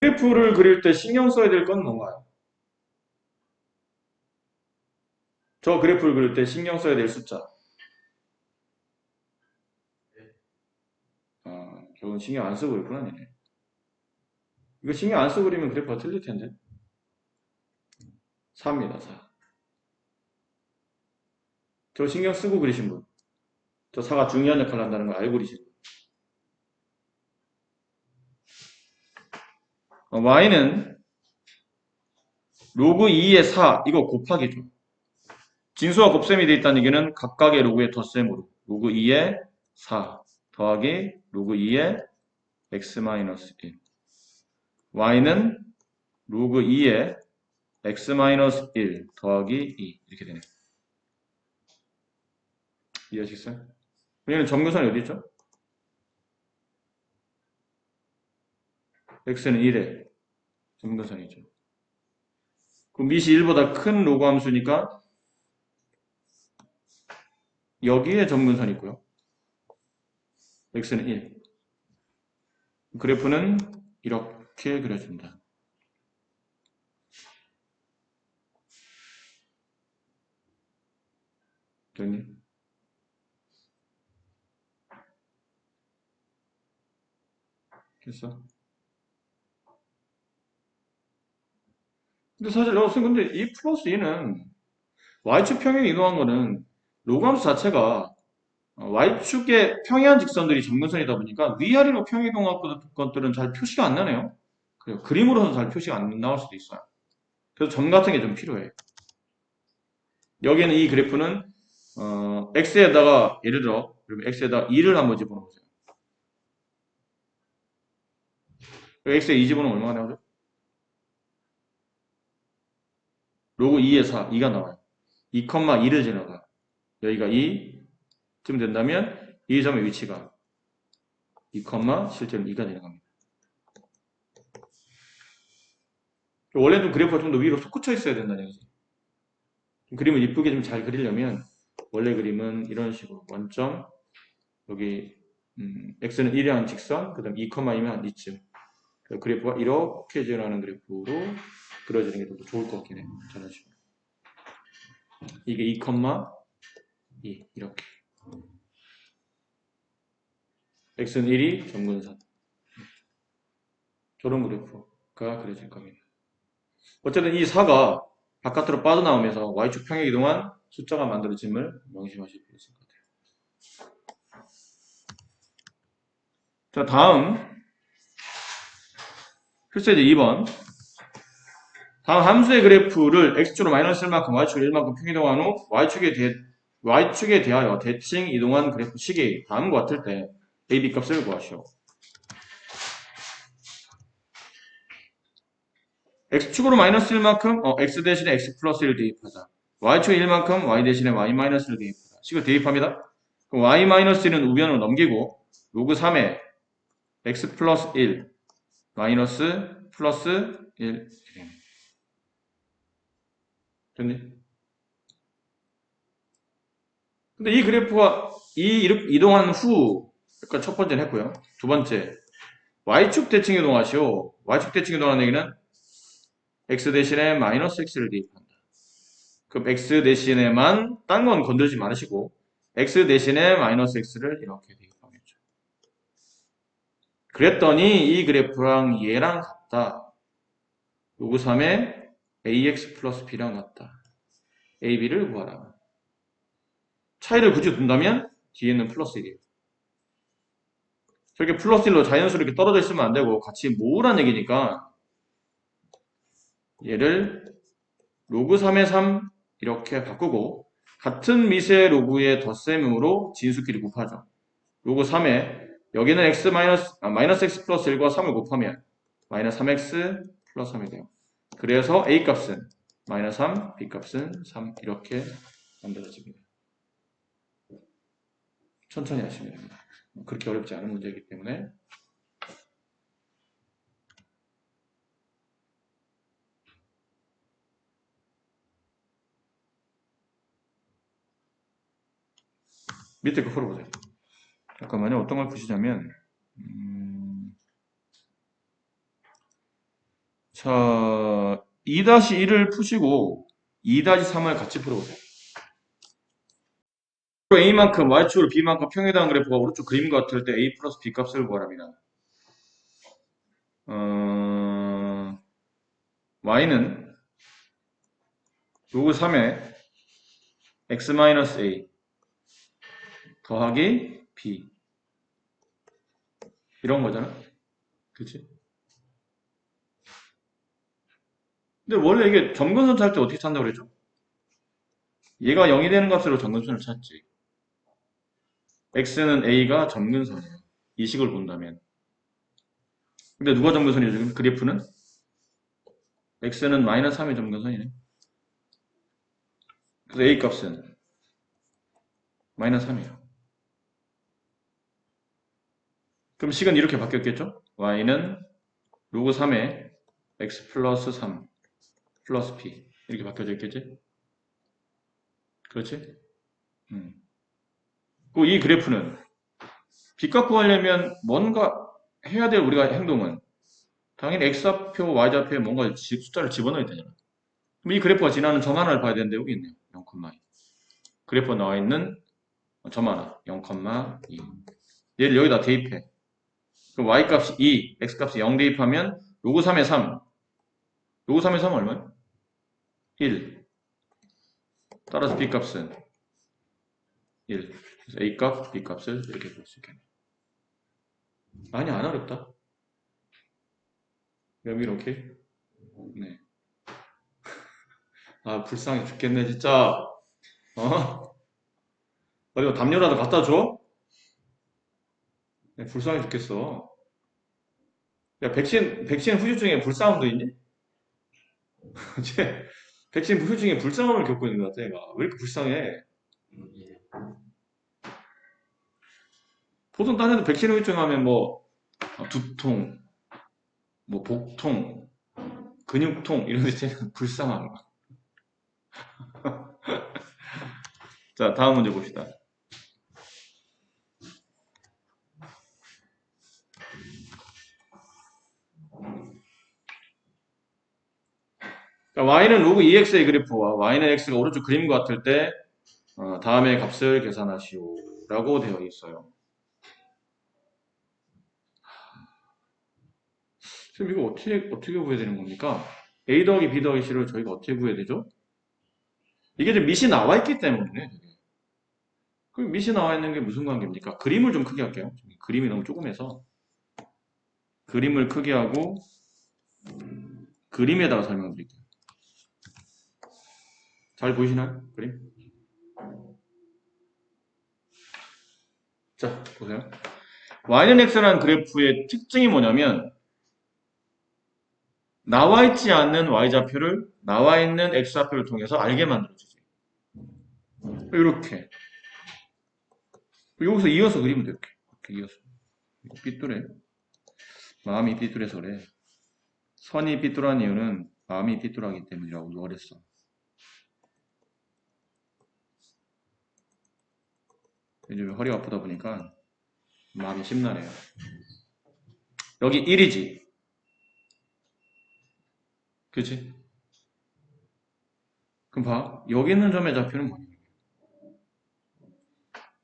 그래프를 그릴 때 신경 써야 될 건 뭔가요? 저 그래프를 그릴 때 신경 써야 될 숫자. 저건 신경 안 쓰고 그랬구나, 니네. 이거 신경 안 쓰고 그리면 그래프가 틀릴 텐데. 4입니다, 4. 저 신경 쓰고 그리신 분. 저 4가 중요한 역할을 한다는 걸 알고 그리신 분. y는 로그 2의 4, 이거 곱하기죠. 진수와 곱셈이 되어 있다는 얘기는 각각의 로그의 덧셈으로 로그 2의 4 더하기 로그 2의 x-1. y는 로그 2의 x-1 더하기 2 이렇게 되네요. 이해하시겠어요? 여기는 점근선이 어디 있죠? x는 1에 점근선이죠. 그럼 밑이 1보다 큰 로그 함수니까 여기에 점근선이 있고요. x는 1. 그래프는 이렇게 그려집니다. 됐니? 됐어? 근데 사실 선생님 근데 이 플러스 2는 y축 평행 이동한 거는 로그 함수 자체가 y축의 평행한 직선들이 점근선이다 보니까 위아래로 평행 이동한 것들은 잘 표시가 안 나네요. 그래요. 그림으로는 잘 표시가 안 나올 수도 있어요. 그래서 점 같은 게 좀 필요해요. 여기는 이 그래프는 x에다가 예를 들어 x에다 2를 한번 집어넣으세요. x에 2 집어넣으면 얼마가 나오죠? 로그 2에 4, 2가 나와요. 2,2를 지나가. 여기가 2쯤 된다면 이 점의 위치가 2, 실제로 2가 되는 겁니다. 원래는 그래프가 좀 더 위로 솟구쳐 있어야 된다는 얘기지. 그림을 이쁘게 좀 잘 그리려면 원래 그림은 이런 식으로 원점 여기 x는 1이라는 직선 그 다음 2,2면 이쯤 그래프가 이렇게 지나가는 그래프로 그려지는 게 더 좋을 것 같긴 해요. 저는 식으로 이게 2,2 이렇게 x는 1이 점근선 저런 그래프가 그려질 겁니다. 어쨌든 이 4가 바깥으로 빠져나오면서 y축 평행 이동한 숫자가 만들어짐을 명심하실 필요 있을 것 같아요. 자, 다음 필수제 2번. 다음 함수의 그래프를 x축으로 마이너스 1만큼, y축으로 1만큼 평이동한 후 y축에 대하여 대칭 이동한 그래프 식이 다음과 같을 때 a, b 값을 구하시오. x축으로 마이너스 1만큼 x 대신에 x 플러스 1 대입하자. y축에 1만큼 y 대신에 y 마이너스 1 대입하자. 식을 대입합니다. 그럼 y 마이너스 1은 우변으로 넘기고 로그 3에 x 플러스 1 마이너스 플러스 1 됐니? 근데 이 그래프가 이동한 후 그러니까 첫 번째는 했고요. 두 번째 y축 대칭 이동하시오. y축 대칭 이동하는 얘기는 x 대신에 마이너스 x를 대입한다. 그럼 x 대신에만 딴 건 건들지 말으시고 x 대신에 마이너스 x를 이렇게 대입하겠죠. 그랬더니 이 그래프랑 얘랑 같다. 로그 3에 ax 플러스 b랑 같다. a, b를 구하라. 차이를 굳이 둔다면 뒤에는 플러스 1이에요. 저렇게 플러스 1로 자연스럽게 이렇게 떨어져 있으면 안 되고 같이 모으라는 얘기니까 얘를 로그 3의 3 이렇게 바꾸고 같은 밑의 로그의 덧셈으로 진수끼리 곱하죠. 로그 3에 여기는 마이너스 x 플러스 1과 3을 곱하면 마이너스 3x 플러스 3이 돼요. 그래서 a 값은 마이너스 3, b 값은 3 이렇게 만들어집니다. 천천히 하시면 됩니다. 그렇게 어렵지 않은 문제이기 때문에 밑에 거 풀어보세요. 잠깐만요. 어떤 걸 푸시자면 자, 2-1을 푸시고 2-3을 같이 풀어보세요. A만큼 Y축으로 B만큼 평행하다는 그래프가 오른쪽 그림과 같을 때 A 플러스 B 값을 구하랍니다. Y는 로그 3에 X-A 더하기 B 이런 거잖아. 그치? 근데 원래 이게 점근선 찾을 때 어떻게 찾는다고 그랬죠? 얘가 0이 되는 값으로 점근선을 찾지. X는 A가 점근선이에요. 이 식을 본다면. 근데 누가 점근선이죠? 지금 그래프는? X는 마이너스 3이 점근선이네. 그래서 A 값은 마이너스 3이에요. 그럼 식은 이렇게 바뀌었겠죠? Y는 로그 3에 X 플러스 3 플러스 P 이렇게 바뀌어져 있겠지? 그렇지? 그리고 이 그래프는 B값 구하려면 뭔가 해야 될 우리가 행동은 당연히 X좌표, Y좌표에 뭔가 숫자를 집어넣어야 되잖아. 그럼 이 그래프가 지나는 점 하나를 봐야 되는데 여기 있네요. 0,2. 그래프가 나와 있는 점 하나 0,2. 얘를 여기다 대입해. 그럼 Y값이 2, X값이 0 대입하면 로그 3에 3. 로그 3에 3은 얼마야? 1. 따라서 B값은 1. 그래서 A값, B값을 이렇게 볼 수 있겠네. 아니, 안 어렵다. 여기 이렇게. 네. 아, 불쌍해 죽겠네, 진짜. 어? 어디 담요라도 갖다 줘? 네, 불쌍해 죽겠어. 야, 백신 후유증에 불쌍함도 있니? 쟤, 백신 후유증에 불쌍함을 겪고 있는 것 같아, 얘가. 왜 이렇게 불쌍해? 보통 딴 애도 백신 후유증 하면 뭐, 두통, 뭐, 복통, 근육통, 이런 데 쟤는 불쌍함. 자, 다음 문제 봅시다. 자, y는 로그 2x의 그래프와 y는 x가 오른쪽 그림과 같을 때 다음의 값을 계산하시오 라고 되어 있어요. 지금 이거 어떻게 구해야 되는 겁니까? a 더하기 b 더하기 c를 저희가 어떻게 구해야 되죠? 이게 지금 밑이 나와 있기 때문에 그 밑이 나와 있는 게 무슨 관계입니까? 그림을 좀 크게 할게요. 그림이 너무 조금해서 그림을 크게 하고 그림에다가 설명드릴게요. 잘 보이시나요? 그림? 자, 보세요. y는 x라는 그래프의 특징이 뭐냐면 나와 있지 않는 y좌표를 나와 있는 x좌표를 통해서 알게 만들어주지. 이렇게. 여기서 이어서 그리면 돼. 이렇게 이어서. 삐뚤해. 마음이 삐뚤해서 그래. 선이 삐뚤한 이유는 마음이 삐뚤하기 때문이라고 누가 그랬어. 요즘 허리가 아프다 보니까 마음이 심란해요. 여기 1이지. 그치? 그럼 봐. 여기 있는 점의 좌표는 뭐냐?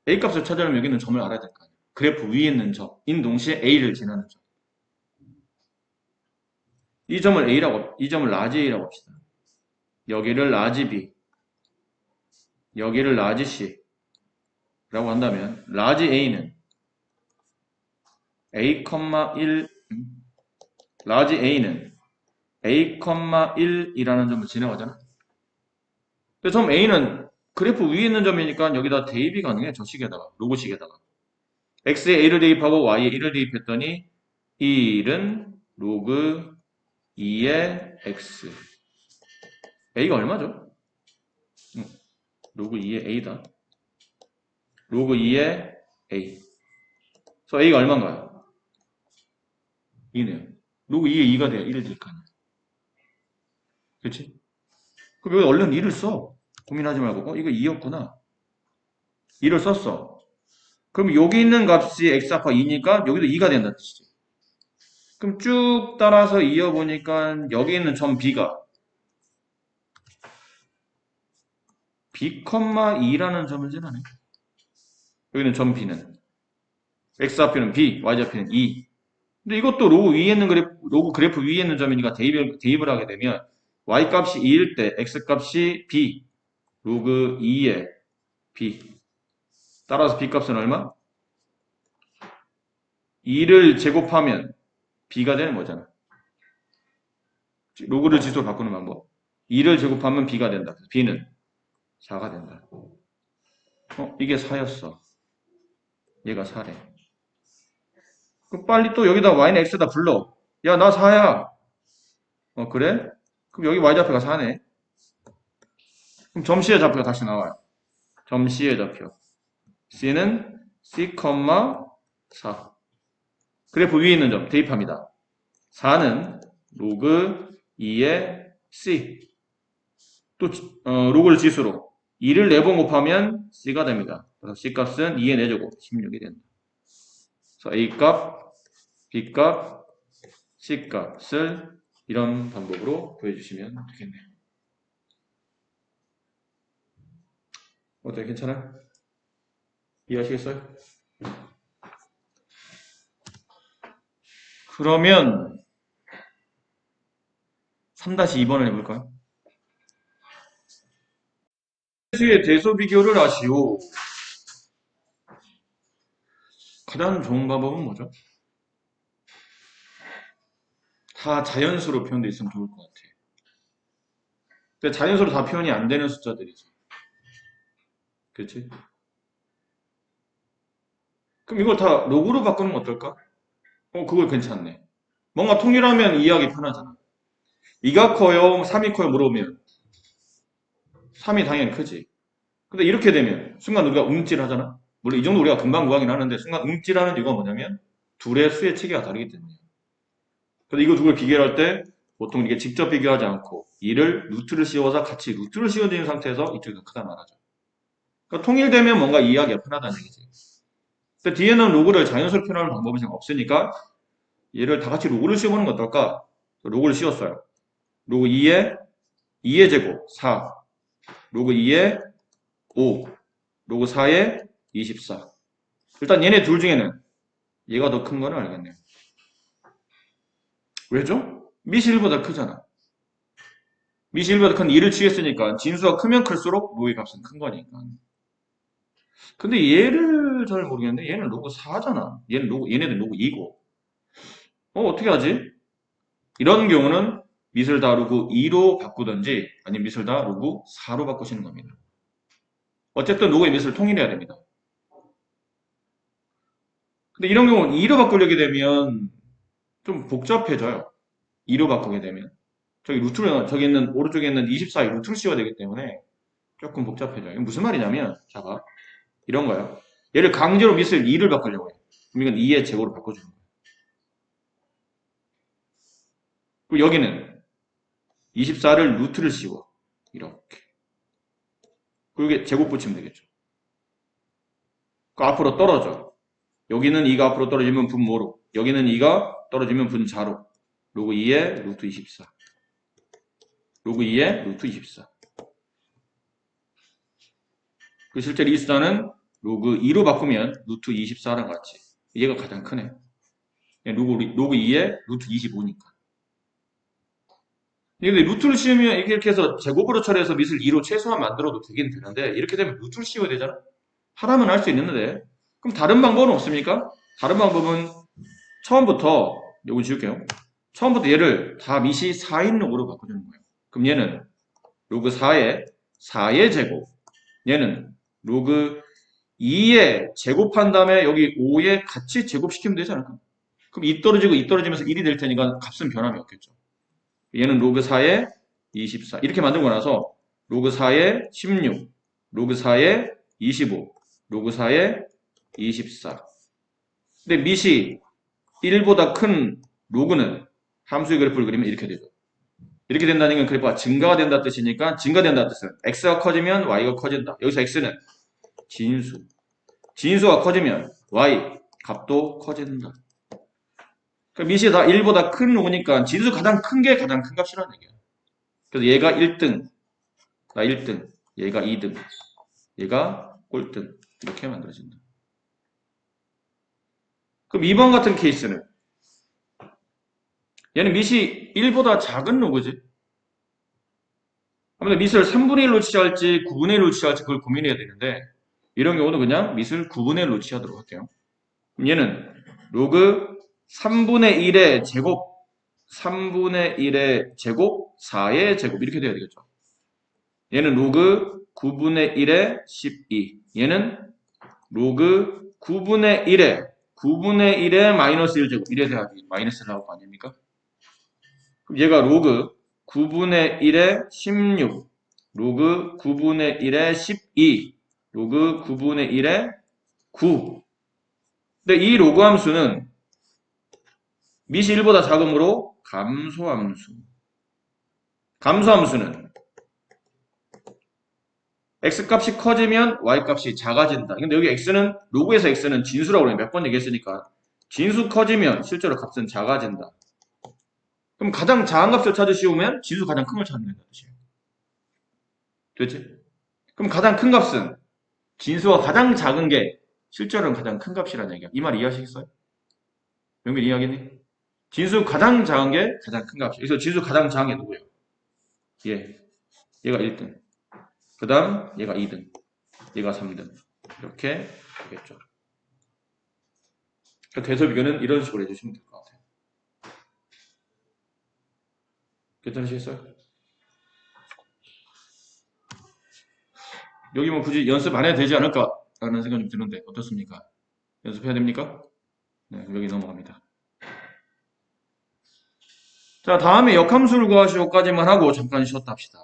A값을 찾으려면 여기 있는 점을 알아야 될 거 아니야. 그래프 위에 있는 점, 인 동시에 A를 지나는 점. 이 점을 A라고, 이 점을 라지 A라고 합시다. 여기를 라지 B, 여기를 라지 C 라고 한다면 라지 A는 A, 1, 라지 A는 A, 1이라는 점을 지나가잖아. 근데 점 A는 그래프 위에 있는 점이니까 여기다 대입이 가능해. 저 식에다가, 로그식에다가. X에 A를 대입하고 Y에 1을 대입했더니 이 1은 로그 2의 X. A가 얼마죠? 로그 2의 A다. 로그 2의 A. 그래서 A가 얼마인가요? 2네요. 로그 2의 2가 돼야 1을 대입하네. 그렇지? 그럼 여기 얼른 2를 써. 고민하지 말고. 이거 2였구나. 2를 썼어. 그럼 여기 있는 값이 x합과 2니까 여기도 2가 된다는 뜻이지. 그럼 쭉 따라서 이어보니까 여기 있는 점 B가 B, 2라는 점을 지나네. 여기는 점 B는 X좌표는 B, Y좌표는 2. 근데 이것도 로그 그래프 위에 있는 점이니까 대입을 하게 되면 Y 값이 2일 때 X 값이 B, 로그 2의 B. 따라서 B 값은 얼마? 2를 제곱하면 B가 되는 거잖아. 로그를 지수로 바꾸는 방법. 2를 제곱하면 B가 된다. B는 4가 된다. 이게 4였어. 얘가 4래. 그럼 빨리 또 여기다 Y는 X에다 불러. 야, 나 4야. 그래? 그럼 여기 Y좌표가 4네. 그럼 점C의 좌표가 다시 나와요. 점C의 좌표. C는 C, 4. 그래프 위에 있는 점 대입합니다. 4는 로그 2의 C. 또 로그를 지수로 2를 4번 곱하면 C가 됩니다. 그래서 C 값은 2의 4제곱 16이 된다. 그래서 A 값, B 값, C 값을 이런 방법으로 구해주시면 되겠네요. 어때요? 괜찮아요? 이해하시겠어요? 그러면 3-2번을 해볼까요? 수의 대소 비교를 하시오. 가장 좋은 방법은 뭐죠? 다 자연수로 표현되어 있으면 좋을 것 같아요. 근데 자연수로 다 표현이 안 되는 숫자들이죠. 그렇지? 그럼 이걸 다 로그로 바꾸는 건 어떨까? 그거 괜찮네. 뭔가 통일하면 이해하기 편하잖아. 2가 커요? 3이 커요? 물어보면 3이 당연히 크지. 근데 이렇게 되면 순간 우리가 움찔하잖아. 물론 이 정도 우리가 금방 구하긴 하는데 순간 움찔하는 이유가 뭐냐면 둘의 수의 체계가 다르기 때문이에요. 그래서 이거 두 개를 비교할 때 보통 이게 직접 비교하지 않고 이를 루트를 씌워서 같이 루트를 씌워진 상태에서 이쪽이 더 크다 말하죠. 그러니까 통일되면 뭔가 이해하기가 편하다는 얘기지. 근데 뒤에는 로그를 자연스럽게 표현하는 방법이 지금 없으니까 얘를 다 같이 로그를 씌워보는 건 어떨까? 로그를 씌웠어요. 로그 2의 제곱 4, 로그 2의 5, 로그 4의 24. 일단 얘네 둘 중에는 얘가 더 큰 거는 알겠네요. 왜죠? 미시 1보다 크잖아. 미시 1보다 큰 2를 취했으니까 진수가 크면 클수록 로그의 값은 큰 거니까. 근데 얘를 잘 모르겠는데 얘는 로그 4잖아. 얘네들 로그 2고. 어떻게 하지? 이런 경우는 밑을 다 로그 2로 바꾸든지 아니면 밑을 다 로그 4로 바꾸시는 겁니다. 어쨌든 로그의 밑을 통일해야 됩니다. 근데 이런 경우는 2로 바꾸려게 되면 좀 복잡해져요. 2로 바꾸게 되면. 저기 있는, 오른쪽에 있는 24에 루트를 씌워야 되기 때문에 조금 복잡해져요. 이게 무슨 말이냐면, 자 봐. 이런 거예요. 얘를 강제로 밑을 2를 바꾸려고 해요. 그럼 이건 2의 제곱으로 바꿔주는 거예요. 그리고 여기는 24를 루트를 씌워. 이렇게. 그리고 이게 제곱 붙이면 되겠죠. 그 앞으로 떨어져. 여기는 2가 앞으로 떨어지면 분모로. 여기는 2가 떨어지면 분자로. 로그 2의 루트 24. 로그 2의 루트 24. 그 실제로 이 숫자는 로그 2로 바꾸면 루트 24랑 같이. 얘가 가장 크네. 로그 2의 루트 25니까. 근데 루트를 씌우면 이렇게 해서 제곱으로 처리해서 밑을 2로 최소한 만들어도 되긴 되는데 이렇게 되면 루트를 씌워야 되잖아. 하라면 할 수 있는데 그럼 다른 방법은 없습니까? 다른 방법은 처음부터 요거 지울게요. 처음부터 얘를 다 밑이 4인 로그로 바꿔주는 거예요. 그럼 얘는 로그 4의 제곱. 얘는 로그 2에 제곱한 다음에 여기 5에 같이 제곱시키면 되지 않을까? 그럼 2 떨어지고 2 떨어지면서 1이 될 테니까 값은 변함이 없겠죠. 얘는 로그 4에 24 이렇게 만들고 나서 로그 4에 16 로그 4에 25 로그 4에 24 근데 밑이 1보다 큰 로그는 함수의 그래프를 그리면 이렇게 되죠. 이렇게 된다는 건 그래프가 증가가 된다는 뜻이니까 증가된다는 뜻은 x가 커지면 y가 커진다. 여기서 x는 진수가 커지면 y 값도 커진다. 그러니까 그러니까 밑이 다 1보다 큰 로그니까 진수 가장 큰 게 가장 큰 값이라는 얘기야. 그래서 얘가 1등, 나 1등, 얘가 2등, 얘가 꼴등 이렇게 만들어진다. 그럼 2번 같은 케이스는 얘는 밑이 1보다 작은 로그지. 아무튼 밑을 3분의 1로 취할지 9분의 1로 취할지 그걸 고민해야 되는데 이런 경우는 그냥 밑을 9분의 1로 취하도록 할게요. 그럼 얘는 로그 3분의 1의 제곱 3분의 1의 제곱 4의 제곱 이렇게 돼야 되겠죠. 얘는 로그 9분의 1의 12 얘는 로그 9분의 1의 마이너스 1제곱 이래 돼야 마이너스 나올 거 아닙니까? 그럼 얘가 로그 9분의 1의 16 로그 9분의 1의 12 로그 9분의 1의 9 근데 이 로그 함수는 밑이 1보다 작으므로 감소함수 감소함수는 x값이 커지면 y값이 작아진다. 근데 여기 x는 로그에서 x는 진수라고 그래. 몇 번 얘기했으니까 진수 커지면 실제로 값은 작아진다. 그럼 가장 작은 값을 찾으시오면 진수 가장 큰 걸 찾는 된다는 뜻이에요. 됐지? 그럼 가장 큰 값은 진수가 가장 작은 게 실제로는 가장 큰 값이라는 얘기야. 이 말 이해하시겠어요? 명민 이해하겠니? 진수 가장 작은 게 가장 큰 값이에요. 그래서 진수 가장 작은 게 누구예요? 얘가 1등. 그 다음 얘가 2등. 얘가 3등. 이렇게 되겠죠. 대서 비교는 이런 식으로 해주시면 될 것 같아요. 괜찮으시겠어요? 여기 뭐 굳이 연습 안 해도 되지 않을까라는 생각이 좀 드는데 어떻습니까? 연습해야 됩니까? 네, 여기 넘어갑니다. 자, 다음에 역함수를 구하시오까지만 하고 잠깐 쉬었다 합시다.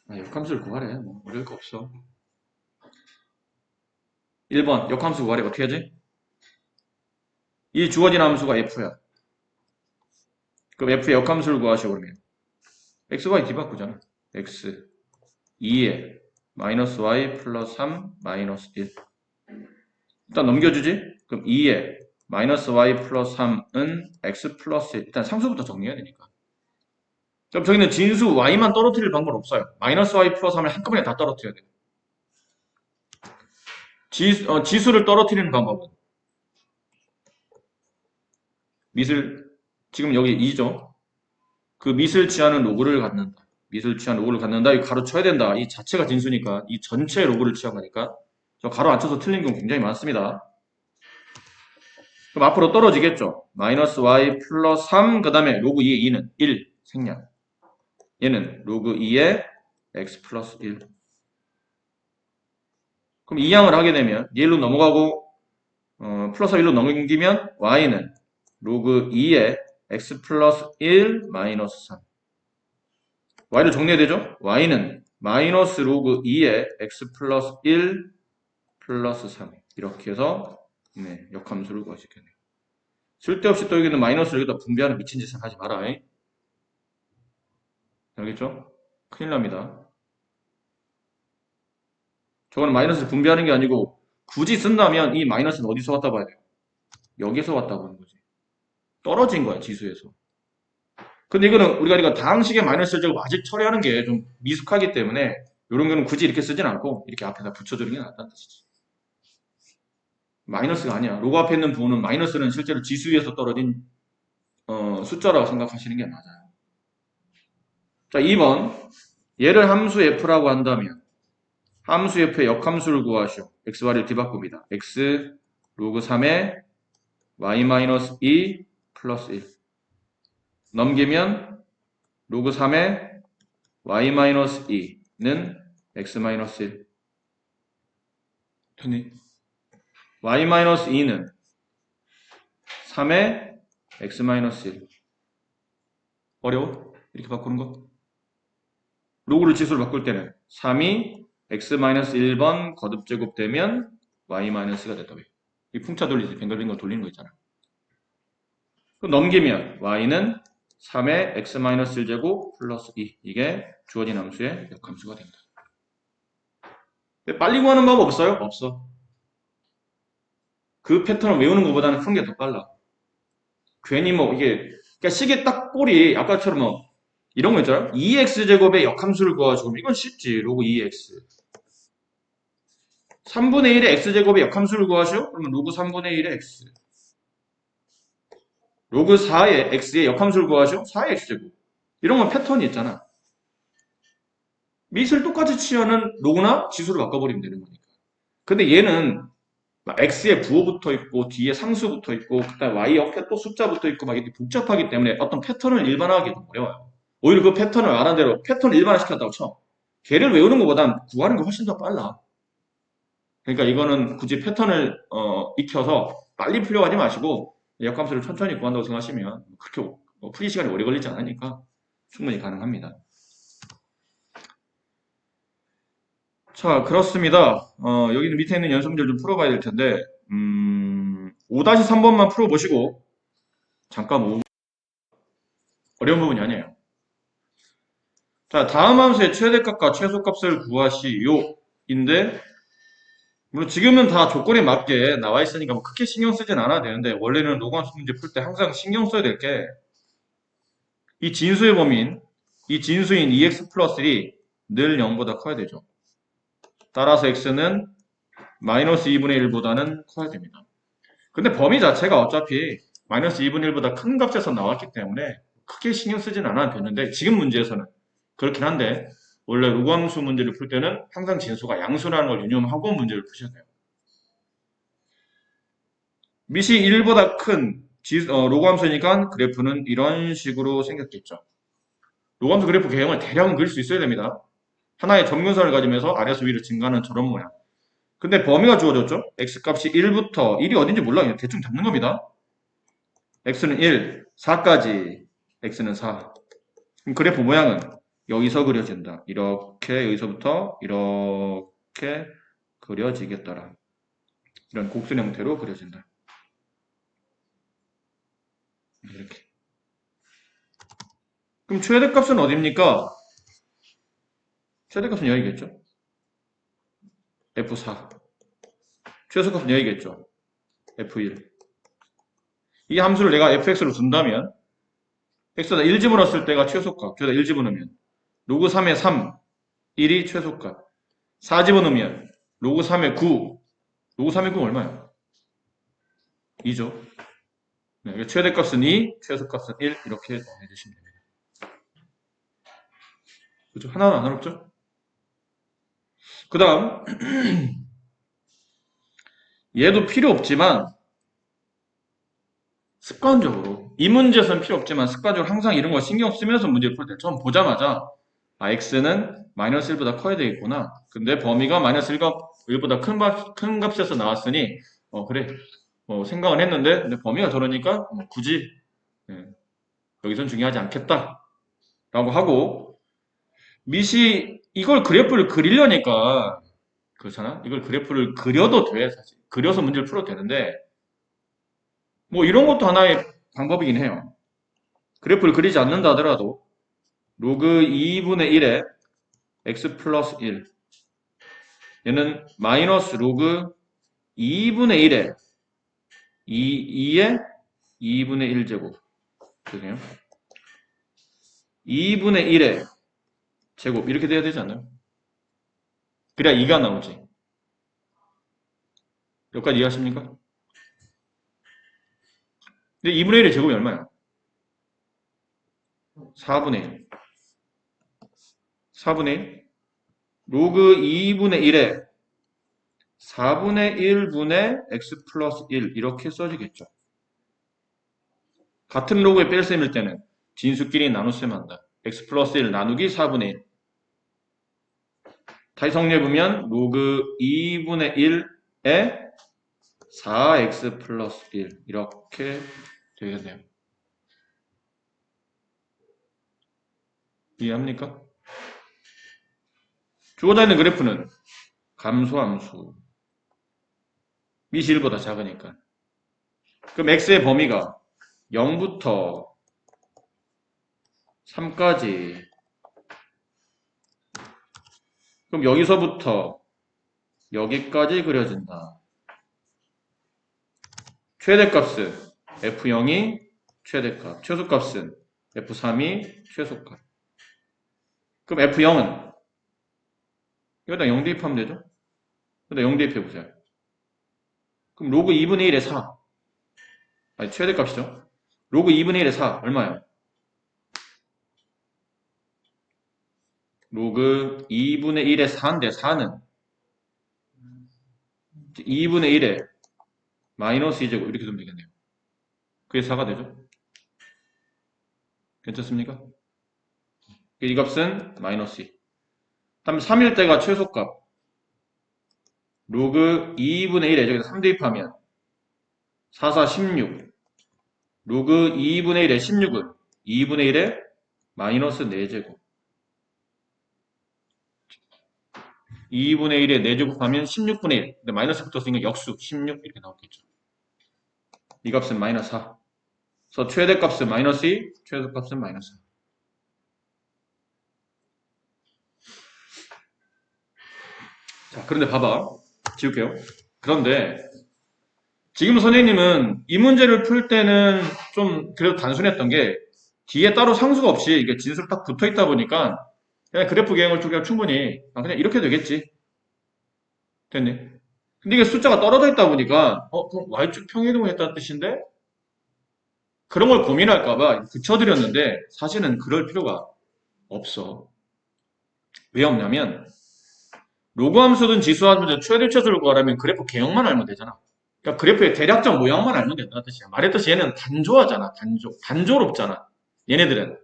역함수를 구하래. 뭐 어려울 거 없어. 1번 역함수 구하래. 어떻게 하지? 이 주어진 함수가 f야. 그럼 f의 역함수를 구하시오 그러면 x, y 뒤바꾸잖아. x 2에 마이너스 y 플러스 3 마이너스 1 일단 넘겨주지? 그럼 2에 마이너스 y 플러스 3은 x 플러스 1 일단 상수부터 정리해야 되니까 그럼 저기는 진수 y만 떨어뜨릴 방법은 없어요. 마이너스 y 플러스 3을 한꺼번에 다 떨어뜨려야 돼요. 지수를 떨어뜨리는 방법은 밑을 지금 여기 2죠. 그 밑을 취하는 로그를 갖는다. 밑을 취한 로그를 갖는다. 이거 가로 쳐야 된다. 이 자체가 진수니까 이 전체 로그를 취한 거니까 저 가로 안 쳐서 틀린 경우 굉장히 많습니다. 그럼 앞으로 떨어지겠죠. 마이너스 y 플러스 3 그 다음에 로그 2의 2는 1 생략. 얘는 로그 2의 x 플러스 1 그럼 이 양을 하게 되면 얘로 넘어가고 플러스 1로 넘기면 y는 로그 2의 x 플러스 1 마이너스 3 y를 정리해야 되죠? y는 마이너스 로그 2의 x 플러스 1 플러스 3 이렇게 해서 네, 역함수를 구하시겠네요. 쓸데없이 또 여기는 마이너스를 여기다 분배하는 미친 짓은 하지 마라. 알겠죠? 큰일 납니다. 저거는 마이너스를 분배하는 게 아니고 굳이 쓴다면 이 마이너스는 어디서 왔다 봐야 돼요? 여기서 왔다고 하는 거지. 떨어진 거야, 지수에서. 근데 이거는 우리가 다항식의 마이너스를 제곱 아직 처리하는 게 좀 미숙하기 때문에 이런 거는 굳이 이렇게 쓰진 않고 이렇게 앞에다 붙여주는 게 낫다는 뜻이지. 마이너스가 아니야. 로그 앞에 있는 부분은 마이너스는 실제로 지수에서 떨어진 숫자라고 생각하시는 게 맞아요. 자, 2번. 얘를 함수 f라고 한다면 함수 f의 역함수를 구하시오. x, y를 뒤바꿉니다. x 로그 3의 y-2 플러스 1 넘기면 로그 3의 y-2는 x-1 됐니? y-2는 3의 x-1 어려워? 이렇게 바꾸는 거? 로그를 지수로 바꿀 때는 3이 x-1번 거듭제곱 되면 y-가 됐다. 이 풍차 돌리지 뱅글뱅글 돌리는 거 있잖아. 그럼 넘기면 y는 3의 x-1제곱 플러스 2 이게 주어진 함수의 역함수가 됩니다. 빨리 구하는 방법 없어요? 없어. 그 패턴을 외우는 것보다는 푸는 게 더 빨라. 괜히 뭐 이게 그러니까 식의 딱 꼴이 아까처럼 뭐 이런 거 있잖아. 2x제곱의 역함수를 구하시고 이건 쉽지. 로그 2x. 3분의 1의 x제곱의 역함수를 구하시오? 그러면 로그 3분의 1의 x. 로그 4의 x의 역함수를 구하시오? 4의 x제곱. 이런 건 패턴이 있잖아. 밑을 똑같이 취하는 로그나 지수를 바꿔버리면 되는 거니까. 근데 얘는 막 x에 부호 붙어 있고 뒤에 상수 붙어 있고 그다음에 y 옆에 또 숫자 붙어 있고 막 이렇게 복잡하기 때문에 어떤 패턴을 일반화하기 좀 어려워요. 오히려 그 패턴을 말한 대로 패턴을 일반화시켰다고 쳐. 걔를 외우는 것보단 구하는 게 훨씬 더 빨라. 그러니까 이거는 굳이 패턴을 익혀서 빨리 풀려고 하지 마시고 역함수를 천천히 구한다고 생각하시면 그렇게 풀이 시간이 오래 걸리지 않으니까 충분히 가능합니다. 자, 그렇습니다. 여기 밑에 있는 연습 문제를 좀 풀어봐야 될 텐데 5-3번만 풀어보시고 잠깐 어려운 부분이 아니에요. 자, 다음 함수의 최대값과 최소값을 구하시오 인데 물론 지금은 다 조건에 맞게 나와 있으니까 뭐 크게 신경 쓰진 않아도 되는데 원래는 로그함수 문제 풀 때 항상 신경 써야 될 게 이 진수의 범위인 이 진수인 2x 플러스 1이 늘 0보다 커야 되죠. 따라서 x는 마이너스 2분의 1보다는 커야 됩니다. 근데 범위 자체가 어차피 마이너스 2분의 1보다 큰 값에서 나왔기 때문에 크게 신경 쓰진 않아도 되는데 지금 문제에서는 그렇긴 한데 원래 로그함수 문제를 풀 때는 항상 진수가 양수라는 걸 유념하고 문제를 푸셔야 돼요. 밑이 1보다 큰 로그함수니까 그래프는 이런 식으로 생겼겠죠. 로그함수 그래프 개형을 대략 그릴 수 있어야 됩니다. 하나의 점근선을 가지면서 아래에서 위로 증가하는 저런 모양. 근데 범위가 주어졌죠? x값이 1부터 1이 어딘지 몰라. 그냥 대충 잡는 겁니다. x는 1, 4까지 x는 4. 그럼 그래프 모양은 여기서 그려진다. 이렇게 여기서부터 이렇게 그려지겠더라. 이런 곡선 형태로 그려진다. 이렇게. 그럼 최대값은 어딥니까? 최대값은 여기겠죠? F4. 최소값은 여기겠죠? F1. 이 함수를 내가 fx로 둔다면 x에다 1 집어넣었을 때가 최소값. 저기다 1 집어넣으면 로그 3의 3, 1이 최소값. 4 집어넣으면 로그 3의 9. 로그 3의 9 얼마야? 2죠. 네, 최대값은 2, 최소값은 1 이렇게 해주시면 됩니다. 그죠? 하나는 안 어렵죠? 그 다음 얘도 필요 없지만 습관적으로 이 문제에서는 필요 없지만 습관적으로 항상 이런 거 신경 쓰면서 문제를 풀 때 처음 보자마자 x는 마이너스 1보다 커야 되겠구나. 근데 범위가 마이너스 1보다 큰 값에서 나왔으니 그래 생각은 했는데 근데 범위가 저러니까 굳이 여기선 중요하지 않겠다 라고 하고 밑이 이걸 그래프를 그리려니까 그렇잖아. 이걸 그래프를 그려도 돼 사실. 그려서 문제를 풀어도 되는데 뭐 이런 것도 하나의 방법이긴 해요. 그래프를 그리지 않는다 하더라도 로그 2분의 1에 x 플러스 1 얘는 마이너스 로그 2분의 1에 2에 2분의 1제곱 그죠? 2분의 1에 제곱 이렇게 돼야 되지 않나요? 그래야 2가 나오지. 여기까지 이해하십니까? 근데 2분의 1의 제곱이 얼마야? 4분의 1. 4분의 1. 로그 2분의 1에 4분의 1분의 x 플러스 1 이렇게 써지겠죠. 같은 로그의 뺄셈일 때는 진수끼리 나눗셈 한다. x 플러스 1 나누기 4분의 1. 다시 정리해보면 로그 2분의 1에 4x 플러스 1 이렇게 되겠네요. 이해합니까? 주어져 있는 그래프는 감소함수 밑이 1보다 작으니까 그럼 x의 범위가 0부터 3까지 그럼 여기서부터 여기까지 그려진다. 최대값은 F0이 최대값, 최소값은 F3이 최소값. 그럼 F0은 여기다 0 대입하면 되죠? 여기다 0 대입해보세요. 그럼 로그 2분의 1의 4. 아니, 최대값이죠? 로그 2분의 1의 4. 얼마예요? 로그 2분의 1의 4인데 4는 2분의 1의 마이너스 2제곱 이렇게 되면 되겠네요. 그게 4가 되죠? 괜찮습니까? 이 값은 마이너스 2. 다음 3일 때가 최소값. 로그 2분의 1에 저기다 3 대입하면 4, 4, 16. 로그 2분의 1에 16은 2분의 1에 마이너스 4제곱. 2분의 1에 4제곱 하면 16분의 1. 근데 마이너스 붙었으니까 역수 16 이렇게 나오겠죠. 이 값은 마이너스 4. 그래서 최대값은 마이너스 2, 최소값은 마이너스 4. 자, 그런데 봐봐. 지울게요. 그런데 지금 선생님은 이 문제를 풀 때는 좀 그래도 단순했던 게 뒤에 따로 상수가 없이 이게 진수로 딱 붙어 있다 보니까 그냥 그래프 계형을 두기가 충분히 그냥 이렇게 되겠지. 됐니? 근데 이게 숫자가 떨어져 있다 보니까 그럼 y축 평이동을 했다는 뜻인데 그런 걸 고민할까봐 붙여드렸는데 사실은 그럴 필요가 없어. 왜 없냐면 로그 함수든 지수 함수든 최대 최소를 구하려면 그래프 개형만 알면 되잖아. 그러니까 그래프의 대략적 모양만 알면 된다는 뜻이야. 말했듯이 얘는 단조하잖아. 단조롭잖아. 얘네들은